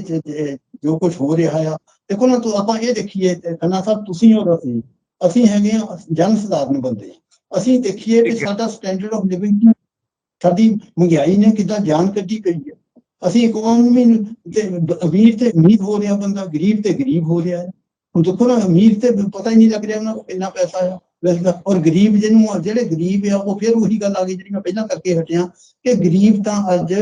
B: ਜੋ ਕੁਝ ਹੋ ਰਿਹਾ ਆ, ਦੇਖੋ ਨਾ, ਆਪਾਂ ਇਹ ਦੇਖੀਏ ਖੰਨਾ ਸਾਹਿਬ, ਤੁਸੀਂ ਔਰ ਅਸੀਂ ਹੈਗੇ ਆ ਜਨ ਸਧਾਰਨ ਬੰਦੇ। ਅਸੀਂ ਦੇਖੀਏ ਕਿ ਸਾਡਾ ਸਟੈਂਡਰਡ ਆਫ ਲਿਵਿੰਗ, ਸਾਡੀ ਮਹਿੰਗਾਈ ਨੇ ਕਿੱਦਾਂ ਜਾਨ ਕੱਢੀ ਪਈ ਹੈ। ਅਸੀਂ ਇਕਨੋਮੀ ਤੇ ਅਮੀਰ ਤੇ ਅਮੀਰ ਹੋ ਰਿਹਾ ਬੰਦਾ, ਗਰੀਬ ਤੇ ਗਰੀਬ ਹੋ ਰਿਹਾ ਹੈ। ਹੁਣ ਦੇਖੋ ਨਾ, ਅਮੀਰ ਤੇ ਪਤਾ ਹੀ ਨਹੀਂ ਲੱਗ ਰਿਹਾ ਉਹਨਾਂ ਕੋਲ ਕਿੰਨਾ ਪੈਸਾ ਆ, ਔਰ ਗਰੀਬ ਜਿਹੜੇ ਗਰੀਬ ਆ ਉਹ ਫਿਰ ਉਹੀ ਗੱਲ ਆ ਗਈ ਜਿਹੜੀ ਮੈਂ ਪਹਿਲਾਂ ਕਰਕੇ ਹਟਿਆ ਕਿ ਗਰੀਬ ਤਾਂ ਅੱਜ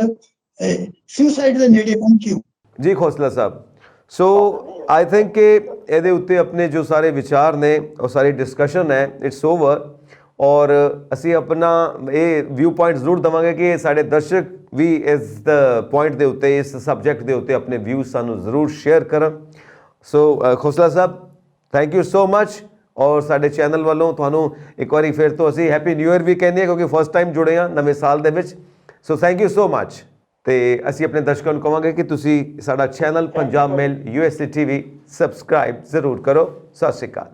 B: ਸੁਸਾਈਡ ਦੇ ਨੇੜੇ ਪਹੁੰਚੇ।
A: ਜੀ ਖੋਸਲਾ ਸਾਹਿਬ, ਸੋ ਆਈ ਥਿੰਕ ਕਿ ਇਹਦੇ ਉੱਤੇ ਆਪਣੇ ਜੋ ਸਾਰੇ ਵਿਚਾਰ ਨੇ, ਉਹ ਸਾਰੀ ਡਿਸਕਸ਼ਨ ਹੈ, ਇਟਸ ਓਵਰ। ਔਰ ਅਸੀਂ ਆਪਣਾ ਇਹ ਵਿਊ ਪੁਆਇੰਟ ਜ਼ਰੂਰ ਦੇਵਾਂਗੇ ਕਿ ਸਾਡੇ ਦਰਸ਼ਕ ਵੀ ਇਸ ਪੁਆਇੰਟ ਦੇ ਉੱਤੇ, ਇਸ ਸਬਜੈਕਟ ਦੇ ਉੱਤੇ ਆਪਣੇ ਵਿਊ ਸਾਨੂੰ ਜ਼ਰੂਰ ਸ਼ੇਅਰ ਕਰਨ। ਸੋ ਖੋਸਲਾ ਸਾਹਿਬ, ਥੈਂਕ ਯੂ ਸੋ ਮਚ। ਔਰ ਸਾਡੇ ਚੈਨਲ ਵੱਲੋਂ ਤੁਹਾਨੂੰ ਇੱਕ ਵਾਰੀ ਫਿਰ ਤੋਂ ਅਸੀਂ ਹੈਪੀ ਨਿਊ ਈਅਰ ਵੀ ਕਹਿੰਦੇ ਹਾਂ, ਕਿਉਂਕਿ ਫਸਟ ਟਾਈਮ ਜੁੜੇ ਹਾਂ ਨਵੇਂ ਸਾਲ ਦੇ ਵਿੱਚ। So thank you so much. ਤੇ ਅਸੀਂ ਆਪਣੇ ਦਰਸ਼ਕਾਂ ਨੂੰ ਕਹਾਂਗੇ ਕਿ ਤੁਸੀਂ ਸਾਡਾ ਚੈਨਲ ਪੰਜਾਬ ਮੇਲ USA TV ਸਬਸਕ੍ਰਾਈਬ ਜ਼ਰੂਰ ਕਰੋ। ਸਤਿ ਸ਼੍ਰੀ ਅਕਾਲ।